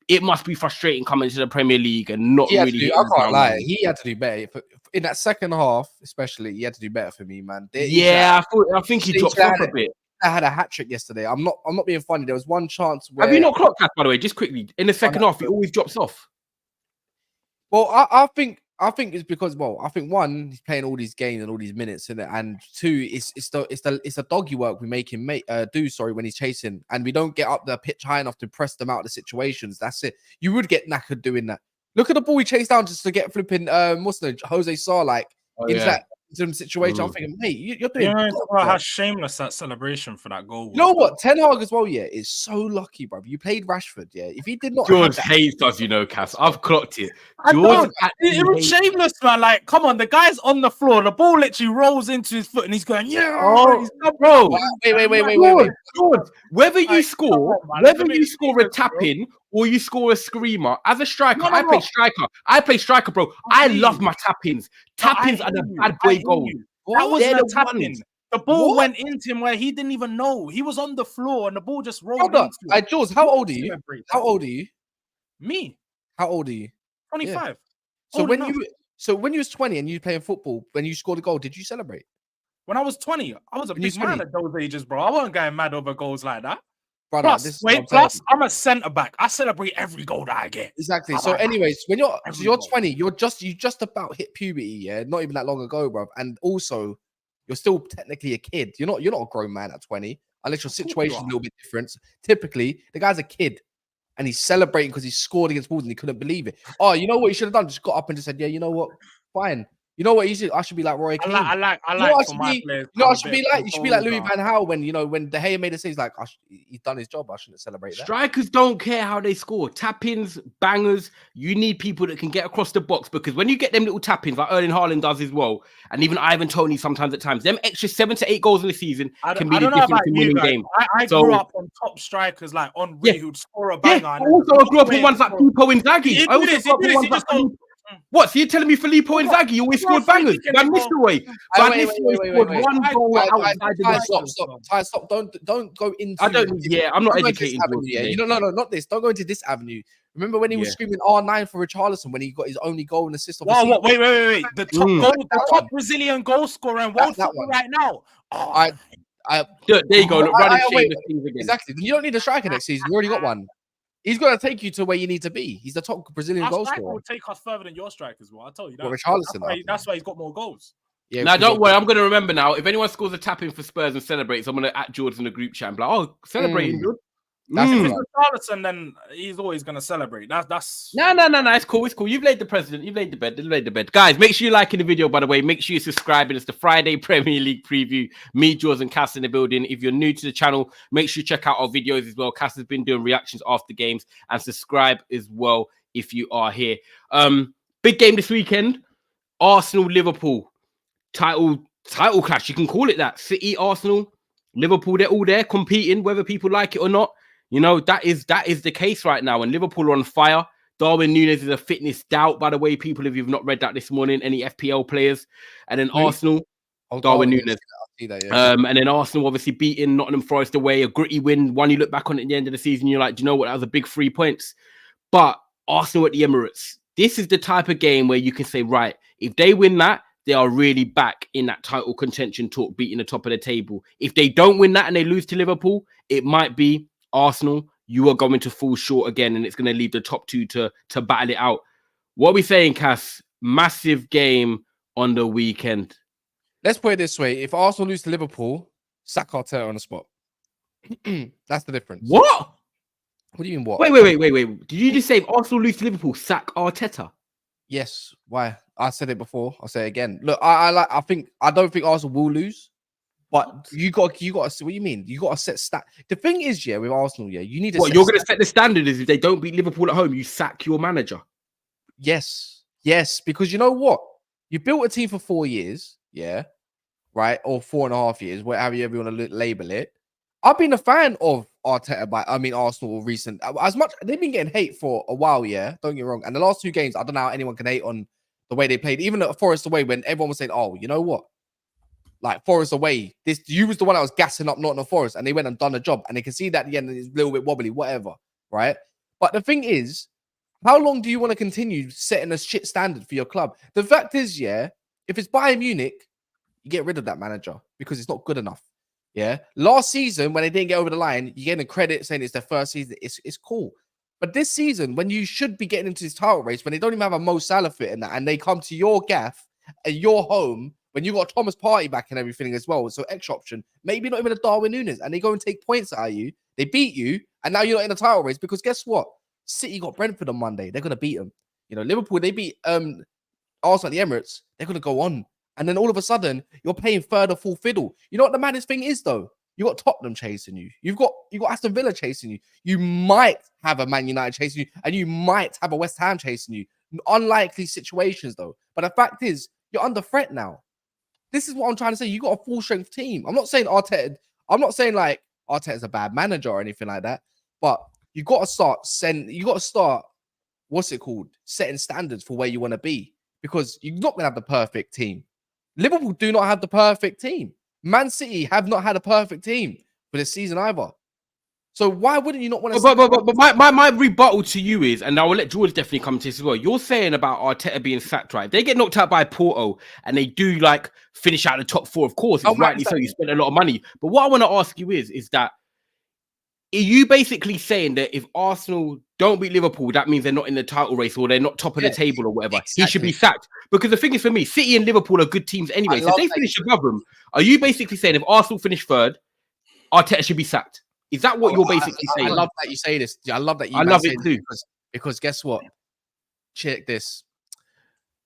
it must be frustrating coming to the Premier League and not really. I can't lie. He had to do better in that second half, especially. He had to do better for me, man. I think he dropped off a bit. I had a hat trick yesterday. I'm not being funny. There was one chance where. Have you not clocked that, by the way? Just quickly, in the second half, he always drops off. Well, I think it's because, I think one, he's playing all these games and all these minutes in it, and two, it's the doggy work we make him do. Sorry, when he's chasing, and we don't get up the pitch high enough to press them out of the situations. That's it. You would get knackered doing that. Look at the ball he chased down just to get flipping. What's the Jose Sarr like? That situation. I'm thinking, mate, you're doing. How shameless that celebration for that goal was. You know what? Ten Hag as well, is so lucky, bro. You played Rashford, If he did not, George hates us, Cass. I've clocked it. George, it was shameless, man. Like, come on, the guy's on the floor. The ball literally rolls into his foot, and he's going, bro. Wait. George, whether you score a tap in or you score a screamer, as a striker, I play striker, bro. I love my tap-ins. Tap-ins are the bad boy goals. That wasn't a tap-in. The ball went into him where he didn't even know. He was on the floor and the ball just rolled into him. Jules, how old are you? How old are you? Me? How old are you? 25. Yeah. So when you was 20 and you playing football, when you scored a goal, did you celebrate? When I was 20, I was a big man at those ages, bro. I wasn't going mad over goals like that. Brother, I'm a centre back. I celebrate every goal that I get. Exactly. So, anyways, when you're 20, you just about hit puberty, not even that long ago, bro. And also, you're still technically a kid. You're not a grown man at 20, unless your situation is a little bit different. Typically, the guy's a kid, and he's celebrating because he scored against Wolves and he couldn't believe it. Oh, you know what he should have done? Just got up and just said, "Yeah, you know what? Fine." You know what? I should be like Roy Keane. I like. I should be like. You should be like Louis Van Gaal when De Gea made a save. He's like, he's done his job. I shouldn't celebrate that. Strikers don't care how they score. Tap-ins, bangers. You need people that can get across the box, because when you get them little tap-ins, like Erling Haaland does as well, and even Ivan Toney sometimes at times, them extra 7 to 8 goals in the season can be the difference in winning games. I grew up on top strikers like Henry, who'd score a banger. I grew up on ones like Filippo Inzaghi. What? So you're telling me Filippo Inzaghi always scored bangers? Van Nistelrooy. Van Nistelrooy scored one goal outside. Stop. Don't go into. I'm not educating. No, not this. Don't go into this avenue. Remember when he was screaming R9 for Richarlison when he got his only goal and assist? Wait. The top Brazilian goal scorer in world football right now. There you go. Look, exactly. You don't need a striker next season. You already got one. He's going to take you to where you need to be. He's the top Brazilian goal scorer. Will take us further than your strikers will. I tell you that. That's why he's got more goals. Yeah, now, don't worry. I'm going to remember now. If anyone scores a tap in for Spurs and celebrates, I'm going to at George in the group chat and be like, "Oh, celebrating, George." If it's Richarlison, then he's always going to celebrate. That's no. It's cool. It's cool. You've laid the president. You've laid the bed. Guys, make sure you like in the video, by the way. Make sure you subscribe. It's the Friday Premier League preview. Me, George, and Cass in the building. If you're new to the channel, make sure you check out our videos as well. Cass has been doing reactions after games, and subscribe as well if you are here. Big game this weekend. Arsenal, Liverpool. Title clash. You can call it that. City, Arsenal, Liverpool. They're all there competing, whether people like it or not. You know, that is the case right now. And Liverpool are on fire. Darwin Núñez is a fitness doubt, by the way, people, if you've not read that this morning, any FPL players. And then Arsenal, Darwin Núñez. And then Arsenal obviously beating Nottingham Forest away, a gritty win. One you look back on at the end of the season, you're like, do you know what? That was a big 3 points. But Arsenal at the Emirates, this is the type of game where you can say, right, if they win that, they are really back in that title contention talk, beating the top of the table. If they don't win that and they lose to Liverpool, it might be Arsenal, you are going to fall short again, and it's going to leave the top two to battle it out. What are we saying, Cass? Massive game on the weekend. Let's put it this way. If Arsenal lose to Liverpool, sack Arteta on the spot. That's the difference. What? What do you mean what? Wait. Did you just say if Arsenal lose to Liverpool, sack Arteta? Yes. Why? I said it before. I'll say it again. Look, I don't think Arsenal will lose. But you got to. What do you mean? You got to set stat. The thing is, yeah, with Arsenal, yeah, you need to. What you're going to set the standard is if they don't beat Liverpool at home, you sack your manager. Yes, because you know what? You built a team for 4 years, yeah, right, or 4.5 years, whatever you want to label it. I've been a fan of Arsenal recent. As much they've been getting hate for a while, yeah. Don't get me wrong. And the last 2 games, I don't know how anyone can hate on the way they played. Even at Forest away, when everyone was saying, "Oh, you know what? Like Forest away, you was the one that was gassing up Nottingham Forest, and they went and done the job, and they can see that at the end it's a little bit wobbly, whatever, right? But the thing is, how long do you want to continue setting a shit standard for your club? The fact is, yeah, if it's Bayern Munich, you get rid of that manager because it's not good enough. Yeah, last season when they didn't get over the line, you get a credit saying it's their first season. It's cool, but this season when you should be getting into this title race, when they don't even have a Mo Salah fit in that, and they come to your gaff and your home. When you got Thomas Partey back and everything as well, so extra option, maybe not even a Darwin Núñez, and they go and take points out of you. They beat you, and now you're not in the title race because guess what? City got Brentford on Monday. They're gonna beat them. You know, Liverpool, they beat Arsenal at the Emirates. They're gonna go on, and then all of a sudden you're playing third or full fiddle. You know what the maddest thing is though? You got Tottenham chasing you. You got Aston Villa chasing you. You might have a Man United chasing you, and you might have a West Ham chasing you. Unlikely situations though. But the fact is, you're under threat now. This is what I'm trying to say. You got a full strength team. I'm not saying Arteta. I'm not saying like Arteta's a bad manager or anything like that. But you got to start. What's it called? Setting standards for where you want to be, because you're not gonna have the perfect team. Liverpool do not have the perfect team. Man City have not had a perfect team for this season either. So why wouldn't you not want to? But my rebuttal to you is, and I will let George definitely come to this as well. You're saying about Arteta being sacked, right? If they get knocked out by Porto and they do like finish out the top 4, of course, it's rightly so. You spent a lot of money. But what I want to ask you is that are you basically saying that if Arsenal don't beat Liverpool, that means they're not in the title race or they're not top of the table or whatever? Exactly. He should be sacked. Because the thing is, for me, City and Liverpool are good teams anyway. So if they finish above them, are you basically saying if Arsenal finish third, Arteta should be sacked? Is that what you're basically saying? I love that you say this. I love that you. I love it too. Because guess what? Check this.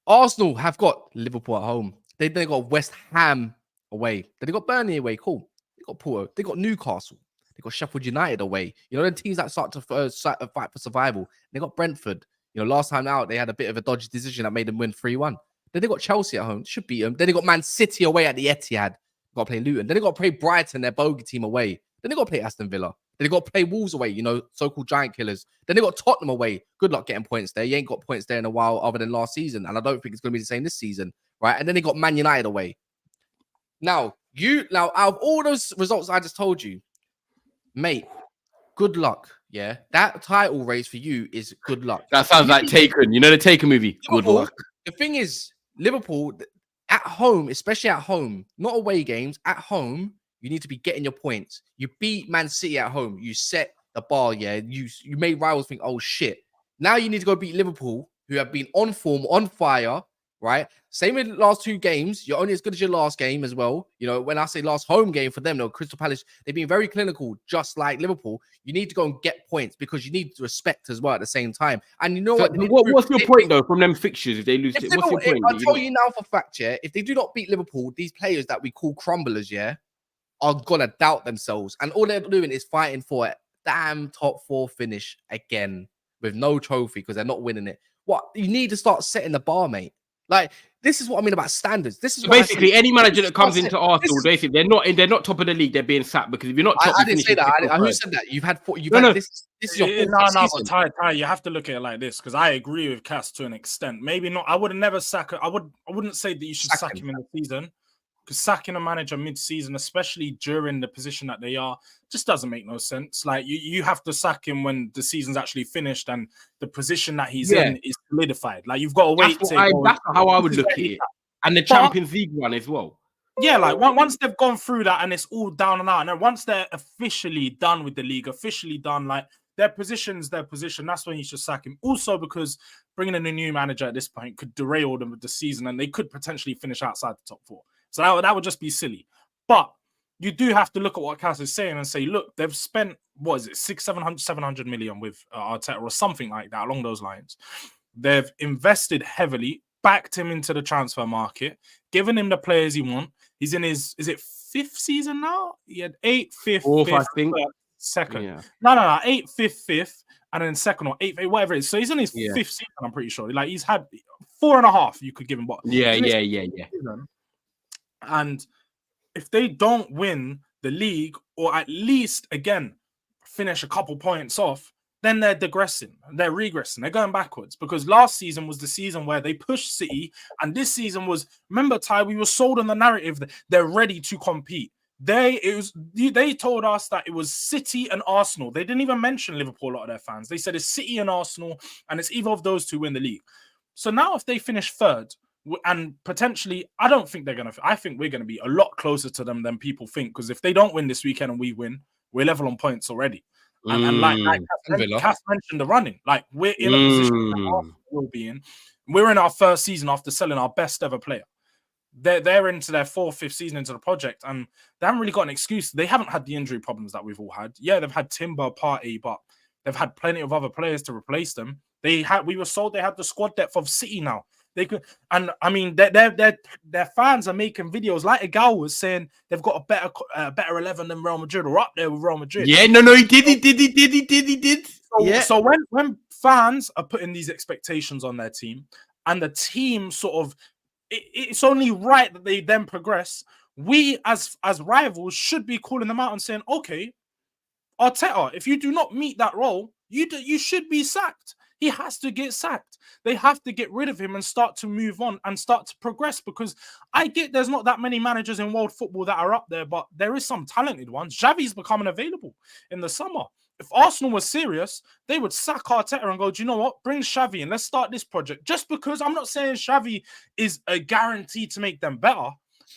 Arsenal have got Liverpool at home. They got West Ham away. Then they got Burnley away. Cool. They got Porto. They got Newcastle. They got Sheffield United away. You know, the teams that start to fight for survival. They got Brentford. You know, last time out, they had a bit of a dodgy decision that made them win 3-1. Then they got Chelsea at home. Should beat them. Then they got Man City away at the Etihad. Got to play Luton. Then they got to play Brighton, their bogey team, away. Then they got to play Aston Villa. Then they got to play Wolves away, you know, so-called giant killers. Then they got Tottenham away. Good luck getting points there. You ain't got points there in a while other than last season. And I don't think it's going to be the same this season, right? And then they got Man United away. Now, out of all those results I just told you, mate, good luck, yeah? That title race for you is good luck. That sounds like Taken. You know the Taken movie? Good luck. The thing is, Liverpool, at home, especially at home, not away games, at home, you need to be getting your points. You beat Man City at home. You set the bar, yeah? You made rivals think, oh, shit. Now you need to go beat Liverpool, who have been on form, on fire, right? Same with the last 2 games. You're only as good as your last game as well. You know, when I say last home game for them, though, Crystal Palace, they've been very clinical, just like Liverpool. You need to go and get points because you need respect as well at the same time. And you know so what's your point, though, from them fixtures if they lose? What's your point? I'll tell you now for fact, yeah, if they do not beat Liverpool, these players that we call crumblers, yeah, are going to doubt themselves. And all they're doing is fighting for a damn top 4 finish again with no trophy because they're not winning it. What? You need to start setting the bar, mate. Like, this is what I mean about standards. This is so basically any manager that comes into Arsenal, basically they're not top of the league. They're being sacked because if you're not top, I didn't say that. Who said that? You've had 4. This is your but Ty, you have to look at it like this because I agree with Cass to an extent. Maybe not. I would never sack. I wouldn't say that you should sack him in the season. Because sacking a manager mid-season, especially during the position that they are, just doesn't make no sense. Like you have to sack him when the season's actually finished and the position that he's in is solidified. Like you've got to wait. That's how I would look at it. And the Champions League one as well. Yeah, like once they've gone through that and it's all down and out, and then once they're officially done with the league, officially done, like their position's their position. That's when you should sack him. Also, because bringing in a new manager at this point could derail them with the season, and they could potentially finish outside the top 4. So that would just be silly. But you do have to look at what Cass is saying and say, look, they've spent, what is it, 700 million with Arteta or something like that along those lines. They've invested heavily, backed him into the transfer market, given him the players he wants. He's in his, is it 5th season now? He had 8th, 5th, Fourth, 5th, I think. 3rd, 2nd. Yeah. No, 8th, 5th, 5th, and then 2nd or 8th, whatever it is. So he's in his 5th season, I'm pretty sure. Like he's had 4.5 you could give him. But Yeah. Season. And if they don't win the league, or at least, again, finish a couple points off, then they're regressing. They're going backwards, because last season was the season where they pushed City, and this season was, remember, Ty, we were sold on the narrative that they're ready to compete. They told us that it was City and Arsenal. They didn't even mention Liverpool, a lot of their fans. They said it's City and Arsenal, and it's either of those two win the league. So now if they finish 3rd, and potentially, I don't think they're going to, I think we're going to be a lot closer to them than people think, because if they don't win this weekend and we win, we're level on points already. And like Cass mentioned the running, like we're in a position that Arsenal will be in. We're in our 1st season after selling our best ever player. They're into their 4th, 5th season into the project, and they haven't really got an excuse. They haven't had the injury problems that we've all had. Yeah, they've had Timber, Partey, but they've had plenty of other players to replace them. We were sold they had the squad depth of City now. They could, and I mean, their fans are making videos like Agal was saying they've got a better 11 than Real Madrid, or up there with Real Madrid. Yeah, no, he did. So when fans are putting these expectations on their team, and the team sort of, it's only right that they then progress. We as rivals should be calling them out and saying, okay, Arteta, if you do not meet that role, you should be sacked. He has to get sacked. They have to get rid of him and start to move on and start to progress, because I get there's not that many managers in world football that are up there, but there is some talented ones. Xavi's becoming available in the summer. If Arsenal was serious, they would sack Arteta and go, do you know what? Bring Xavi and let's start this project. Just because I'm not saying Xavi is a guarantee to make them better,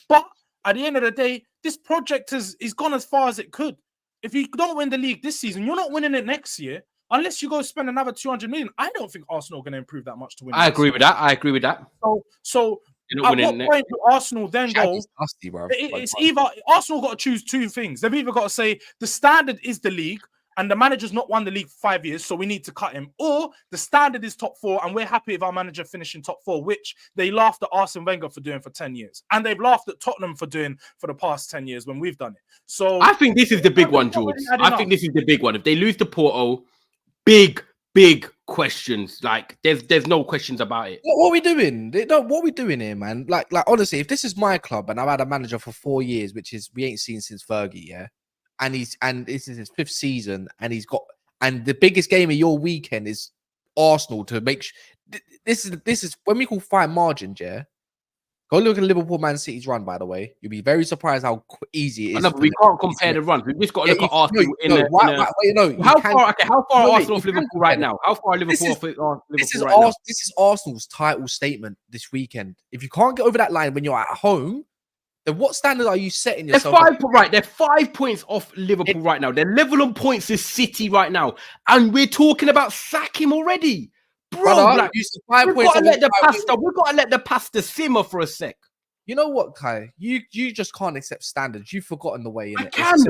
but at the end of the day, this project is gone as far as it could. If you don't win the league this season, you're not winning it next year. Unless you go spend another 200 million, I don't think Arsenal are going to improve that much to win. I agree with that. So at what point do Arsenal then go? Nasty, bro. It's either Arsenal got to choose two things. They've either got to say the standard is the league, and the manager's not won the league for 5 years, so we need to cut him. Or the standard is top 4, and we're happy with our manager finishing top 4, which they laughed at Arsene Wenger for doing for 10 years. And they've laughed at Tottenham for doing for the past 10 years when we've done it. So I think this is the big one, George. I think this is the big one. If they lose to Porto, big questions. Like there's no questions about it. What are we doing? What are we doing here, man? Like honestly, if this is my club and I've had a manager for 4 years, which is we ain't seen since Fergie, yeah, and this is his 5th season, and the biggest game of your weekend is Arsenal to make this is when we call fine margins, yeah. Go look at Liverpool Man City's run, by the way. You'll be very surprised how easy it is. No, we can't compare the runs. We've just got to look at Arsenal. How far are Arsenal off Liverpool right now? How far are Liverpool off Liverpool right now? This is Arsenal's title statement this weekend. If you can't get over that line when you're at home, then what standard are you setting yourself? They're 5 points off Liverpool right now. They're level on points with City right now. And we're talking about sack him already. Bro, like, we've got to let the pasta simmer for a sec. You know what, Kai? You just can't accept standards. You've forgotten the way. I can,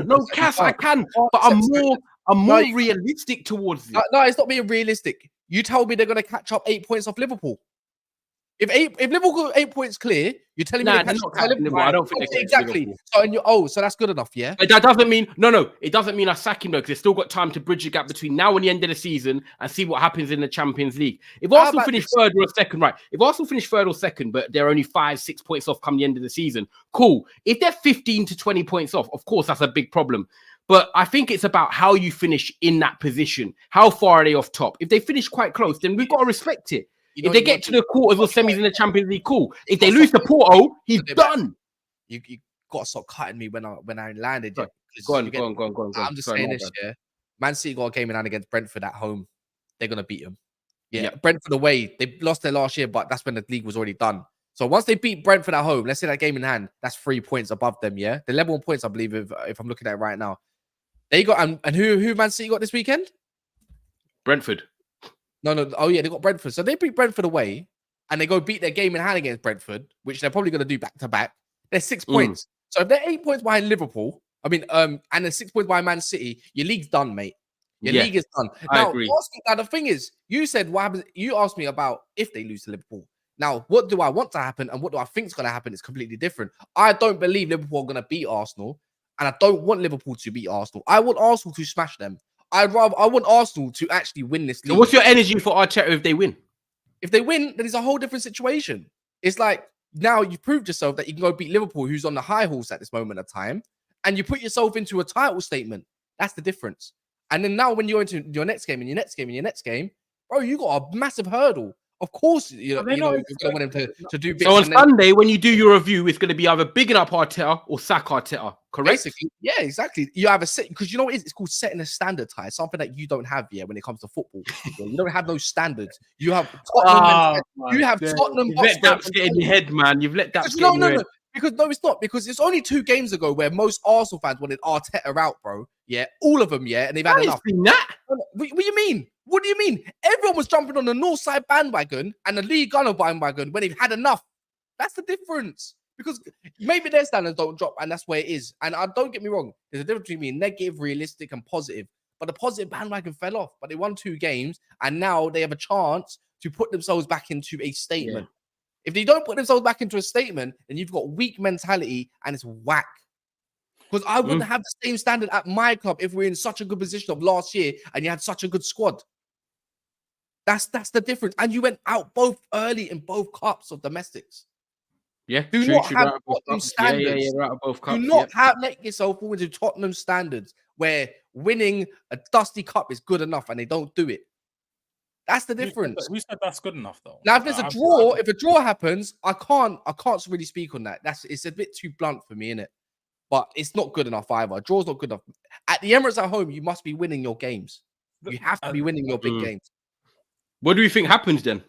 but I'm more realistic towards it. No, it's not being realistic. You tell me they're going to catch up 8 points off Liverpool. If Liverpool got 8 points clear, you're telling me they're not Liverpool. I don't think exactly. So that's good enough, yeah. But that doesn't mean it doesn't mean I sack him though, because they've still got time to bridge the gap between now and the end of the season and see what happens in the Champions League. If Arsenal finish third or second, right? If Arsenal finish third or second, but they're only 5-6 points off come the end of the season, cool. If they're 15 to 20 points off, of course that's a big problem. But I think it's about how you finish in that position. How far are they off top? If they finish quite close, then we've got to respect it. If they get to the quarters or semis in the Champions League, cool. If they lose to Porto, he's done. You got to stop cutting me when I landed. Yeah. Go on. I'm just saying this, yeah. Man City got a game in hand against Brentford at home. They're going to beat them. Yeah, Brentford away. They lost their last year, but that's when the league was already done. So once they beat Brentford at home, let's say that game in hand, that's 3 points above them, yeah? They're level on points, I believe, if I'm looking at it right now. They got, and who Man City got this weekend? Brentford. No. Oh, yeah, they got Brentford. So they beat Brentford away and they go beat their game in hand against Brentford, which they're probably going to do back to back. They're 6 points. So if they're 8 points behind Liverpool, and they're 6 points behind Man City, your league's done, mate. Your league is done. Now, the thing is, you said what happens. You asked me about if they lose to Liverpool. Now, what do I want to happen and what do I think is going to happen is completely different. I don't believe Liverpool are going to beat Arsenal, and I don't want Liverpool to beat Arsenal. I want Arsenal to smash them. I want Arsenal to actually win this league. So what's your energy for Arteta if they win? If they win, then it's a whole different situation. It's like now you've proved yourself that you can go beat Liverpool, who's on the high horse at this moment of time, and you put yourself into a title statement. That's the difference. And then now when you're into your next game and your next game and your next game, bro, you got a massive hurdle. Of course, you're going to want him to do bits. So on Sunday, when you do your review, it's going to be either bigging up Arteta or sack Arteta, correct? Basically, yeah, exactly. You have a set because you know what it is? It's called setting a standard, Ty. Something that you don't have yet when it comes to football. You don't have those standards. You have Tottenham. Tottenham. You've let that get in your head, man. You've let that get in your head. Because no, it's not. Because it's only 2 games ago where most Arsenal fans wanted Arteta out, bro. Yeah, all of them, yeah, and they've had enough. What do you mean? What do you mean? Everyone was jumping on the North Side bandwagon and the League Gunner bandwagon when they've had enough. That's the difference. Because maybe their standards don't drop, and that's where it is. And don't get me wrong, there's a difference between negative, realistic, and positive. But the positive bandwagon fell off. But they won 2 games, and now they have a chance to put themselves back into a statement. Yeah. If they don't put themselves back into a statement, then you've got weak mentality, and it's whack. Because I wouldn't have the same standard at my club if we're in such a good position of last year and you had such a good squad. That's the difference. And you went out both early in both cups of domestics. Yeah, do not have Tottenham standards. Do not let yourself fall into Tottenham standards where winning a dusty cup is good enough and they don't do it. That's the difference. We said that's good enough though. Now, if there's a draw, if a draw happens, I can't really speak on that. It's a bit too blunt for me, innit? But it's not good enough either. A draw's not good enough. At the Emirates at home, you must be winning your games. You have to be winning your big games. What do you think happens then?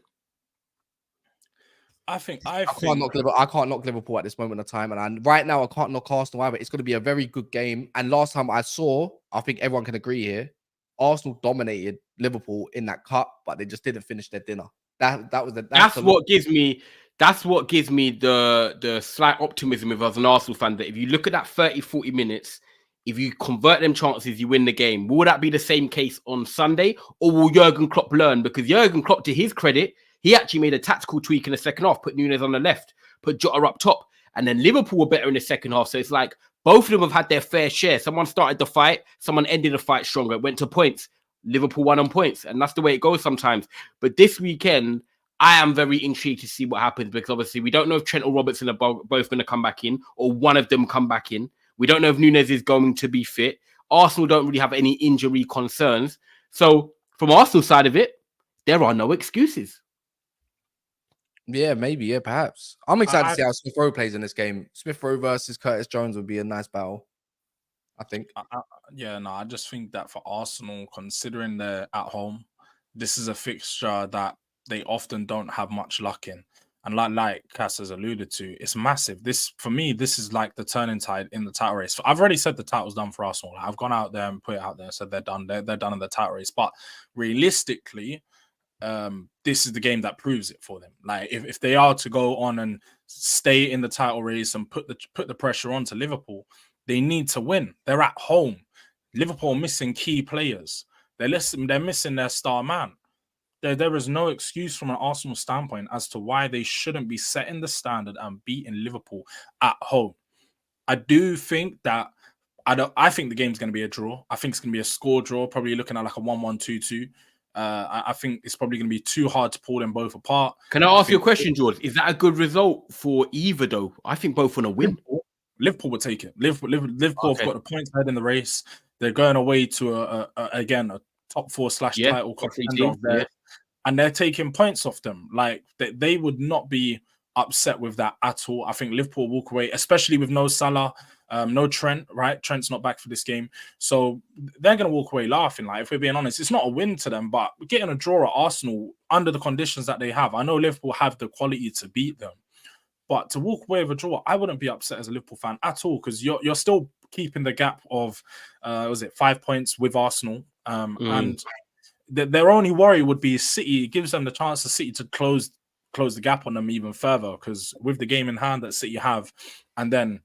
I can't knock Liverpool at this moment of time, and right now I can't knock Arsenal either. It's going to be a very good game. And last time I think everyone can agree here, Arsenal dominated Liverpool in that cup, but they just didn't finish their dinner. That's what gives me the slight optimism if I was an Arsenal fan, that if you look at that 30-40 minutes, if you convert them chances, you win the game. Will that be the same case on Sunday, or will Jurgen Klopp learn? Because Jurgen Klopp, to his credit, he actually made a tactical tweak in the second half, put Núñez on the left, put Jota up top, and then Liverpool were better in the second half. So it's like both of them have had their fair share. Someone started the fight, someone ended the fight stronger. It went to points. Liverpool won on points, and that's the way it goes sometimes. But this weekend, I am very intrigued to see what happens, because obviously we don't know if Trent or Robertson are both going to come back in, or one of them come back in. We don't know if Núñez is going to be fit. Arsenal don't really have any injury concerns. So from Arsenal's side of it, there are no excuses. Yeah, maybe. Yeah, perhaps. I'm excited to see how Smith Rowe plays in this game. Smith Rowe versus Curtis Jones would be a nice battle, I think. I just think that for Arsenal, considering they're at home, this is a fixture that they often don't have much luck in. And like Cass has alluded to, it's massive. For me, this is like the turning tide in the title race. I've already said the title's done for Arsenal. I've gone out there and put it out there and said they're done. They're done in the title race. But realistically, this is the game that proves it for them. Like if they are to go on and stay in the title race and put the pressure on to Liverpool, they need to win. They're at home. Liverpool missing key players. They're missing their star man. There is no excuse from an Arsenal standpoint as to why they shouldn't be setting the standard and beating Liverpool at home. I do think that I think the game's going to be a draw. I think it's going to be a score draw, probably looking at like a 1-1, 2-2. I think it's probably going to be too hard to pull them both apart. Can I ask you a question, George? Is that a good result for either, though? I think both want to win. Liverpool will take it. Liverpool have got the points ahead in the race. They're going away to a top 4/title contender, and they're taking points off them. Like they would not be upset with that at all. I think Liverpool walk away, especially with no Salah, no Trent. Right, Trent's not back for this game, so they're going to walk away laughing. Like, if we're being honest, it's not a win to them, but getting a draw at Arsenal under the conditions that they have, I know Liverpool have the quality to beat them. But to walk away with a draw, I wouldn't be upset as a Liverpool fan at all, because you're still keeping the gap of 5 points with Arsenal, and their only worry would be City. It gives them the chance for City to close the gap on them even further, because with the game in hand that City have, and then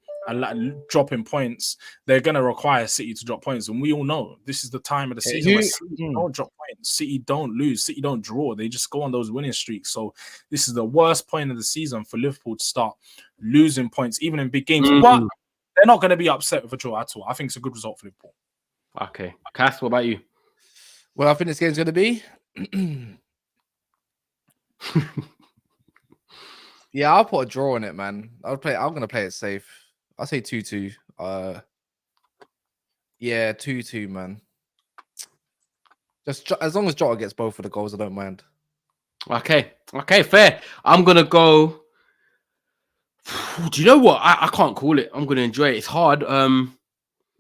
dropping points, they're going to require City to drop points. And we all know this is the time of the season where City don't drop points. City don't lose. City don't draw. They just go on those winning streaks. So this is the worst point of the season for Liverpool to start losing points, even in big games. But they're not going to be upset with a draw at all. I think it's a good result for Liverpool. Okay. Cass, what about you? Well, I think this game's going to be... Yeah, I'll put a draw in it, man. I'm gonna play it safe. I'll say 2-2. Yeah, 2-2, man. Just as long as Jota gets both of the goals, I don't mind. Okay, fair. I'm gonna go. Do you know what? I can't call it. I'm gonna enjoy it. It's hard. Yeah,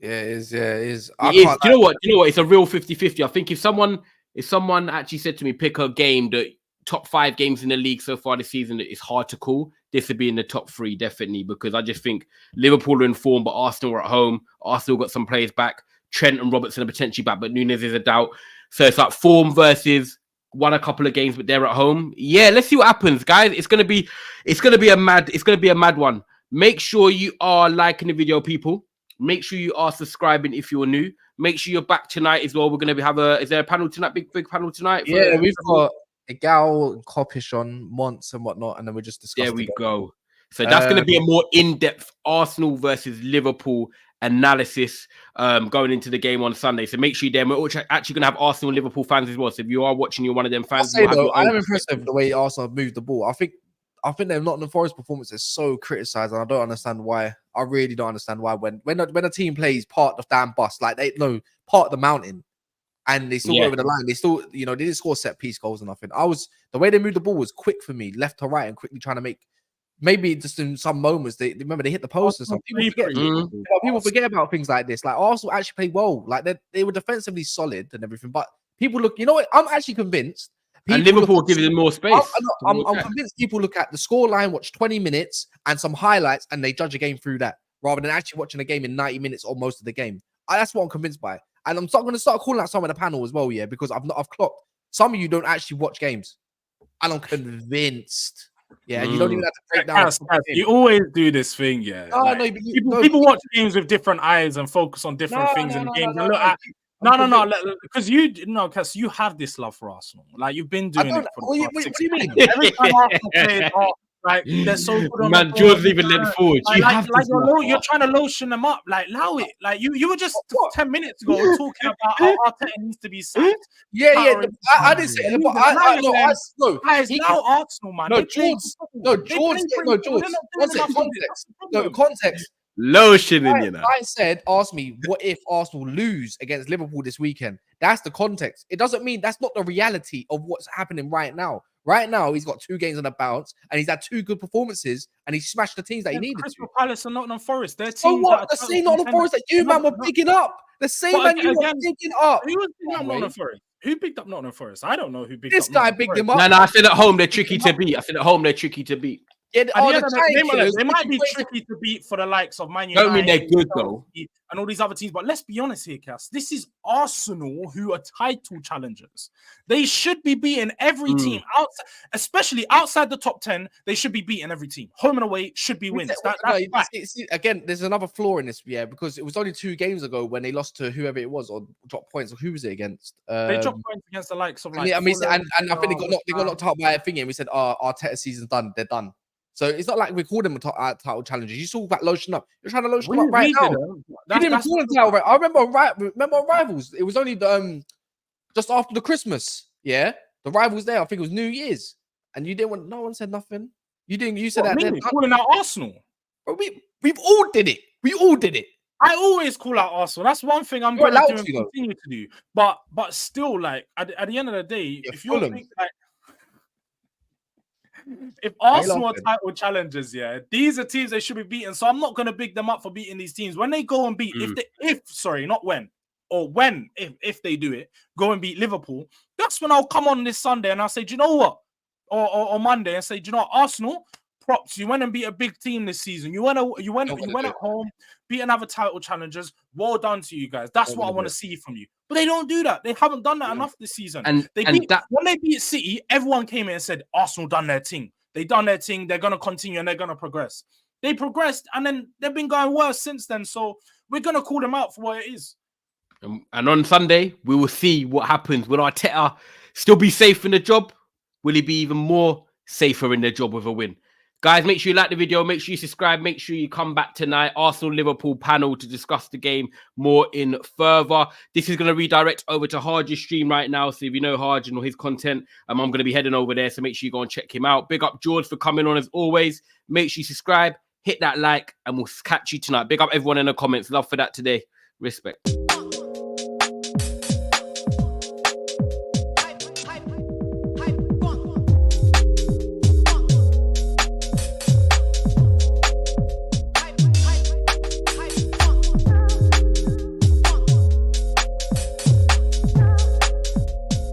it is. Yeah, it is. Do you know what? It's a real 50-50. I think if someone actually said to me, pick a game that top 5 games in the league so far this season that is hard to call, this would be in the top 3 definitely, because I just think Liverpool are in form, but Arsenal are at home. Arsenal got some players back. Trent and Robertson are potentially back, but Nunes is a doubt. So it's like form versus won a couple of games, but they're at home. Yeah, let's see what happens, guys. It's gonna be a mad one. Make sure you are liking the video, people. Make sure you are subscribing if you're new. Make sure you're back tonight as well. We're gonna is there a panel tonight? Big panel tonight? Yeah, we've got a gal, Coppish on Monts and whatnot, and then we just discussed. There we go. So that's going to be a more in-depth Arsenal versus Liverpool analysis going into the game on Sunday. So make sure you're there. We're actually going to have Arsenal and Liverpool fans as well. So if you are watching, you're one of them fans. I am impressed with the way Arsenal have moved the ball. I think their Nottingham Forest performance is so criticised, and I don't understand why. I really don't understand why. When a team plays part of the damn bus, like part of the mountain, and they still go over the line. They still, they didn't score set piece goals or nothing. The way they moved the ball was quick for me, left to right, and quickly trying to make. Maybe just in some moments, they hit the post or something. People forget about things like this. Like Arsenal actually played well. Like they were defensively solid and everything. But people look, you know what? I'm actually convinced. And Liverpool giving them more space. I'm convinced people look at the scoreline, watch 20 minutes and some highlights, and they judge a game through that rather than actually watching a game in 90 minutes or most of the game. That's what I'm convinced by. And I'm going to start calling out some of the panel as well, yeah, because I've clocked some of you don't actually watch games, and I'm convinced. Yeah, you don't even have to break down. You always do this thing, yeah. People watch games with different eyes and focus on different things in the games. Because because you have this love for Arsenal. Like you've been doing it. What do you mean? Every time Arsenal plays, like they're so good. Man, George even let forward. You're trying to lotion them up. Like allow it. Like you were just 10 minutes ago talking about how Arteta needs to be sacked. Yeah. I didn't say it, but guys, now Arsenal, man. George. Context. Lotioning, you know. I said, ask me, what if Arsenal lose against Liverpool this weekend? That's the context. It doesn't mean that's not the reality of what's happening right now. Right now, he's got 2 games on the bounce, and he's had 2 good performances, and he smashed the teams that he needed. Crystal Palace and Nottingham Forest. They're teams. So what? The same Nottingham Forest that you, man, were picking up. The same man you were picking up. Who was picking up Nottingham Forest? Who picked up Nottingham Forest? I don't know who picked this up guy picked him up. No, I said at home they're tricky to beat. Yeah, they might be tricky to beat for the likes of Man United. Don't mean they're good though, and all these other teams. But let's be honest here, Cass. This is Arsenal who are title challengers. They should be beating every team outside, especially outside the top 10. They should be beating every team. Home and away should be wins. Again, there's another flaw in this, because it was only 2 games ago when they lost to whoever it was or dropped points. Or who was it against? They dropped points against the likes of I think they got knocked out by a thing, and we said, Arteta season's done. They're done. So it's not like we called them title challengers. You talk about lotion up. You're trying to lotion up right now. You didn't even call them title. Right? I remember on Rivals. It was only just after the Christmas. Yeah, the Rivals there. I think it was New Year's, and you didn't want. No one said nothing. You didn't. You said calling out Arsenal. But we've all did it. We all did it. I always call out Arsenal. That's one thing I'm going to do and continue to do. But still, like at the end of the day, if you're thinking, like. If Arsenal are title challengers, these are teams they should be beating. So I'm not going to big them up for beating these teams. When they go and beat, if they do it, go and beat Liverpool, that's when I'll come on this Sunday and I'll say, do you know what? Or Monday and say, do you know what? Arsenal, props. You went and beat a big team this season. You went at home, beat another title challengers. Well done to you guys. That's what I want to see from you. But they don't do that. They haven't done that enough this season. When they beat City, everyone came in and said, Arsenal done their thing. They done their thing. They're going to continue and they're going to progress. They progressed, and then they've been going worse since then. So we're going to call them out for what it is. And on Sunday, we will see what happens. Will Arteta still be safe in the job? Will he be even more safer in the job with a win? Guys, make sure you like the video. Make sure you subscribe. Make sure you come back tonight. Arsenal-Liverpool panel to discuss the game more in further. This is going to redirect over to Harj's stream right now. So if you know Harj and all his content, I'm going to be heading over there. So make sure you go and check him out. Big up George for coming on as always. Make sure you subscribe, hit that like, and we'll catch you tonight. Big up everyone in the comments. Love for that today. Respect.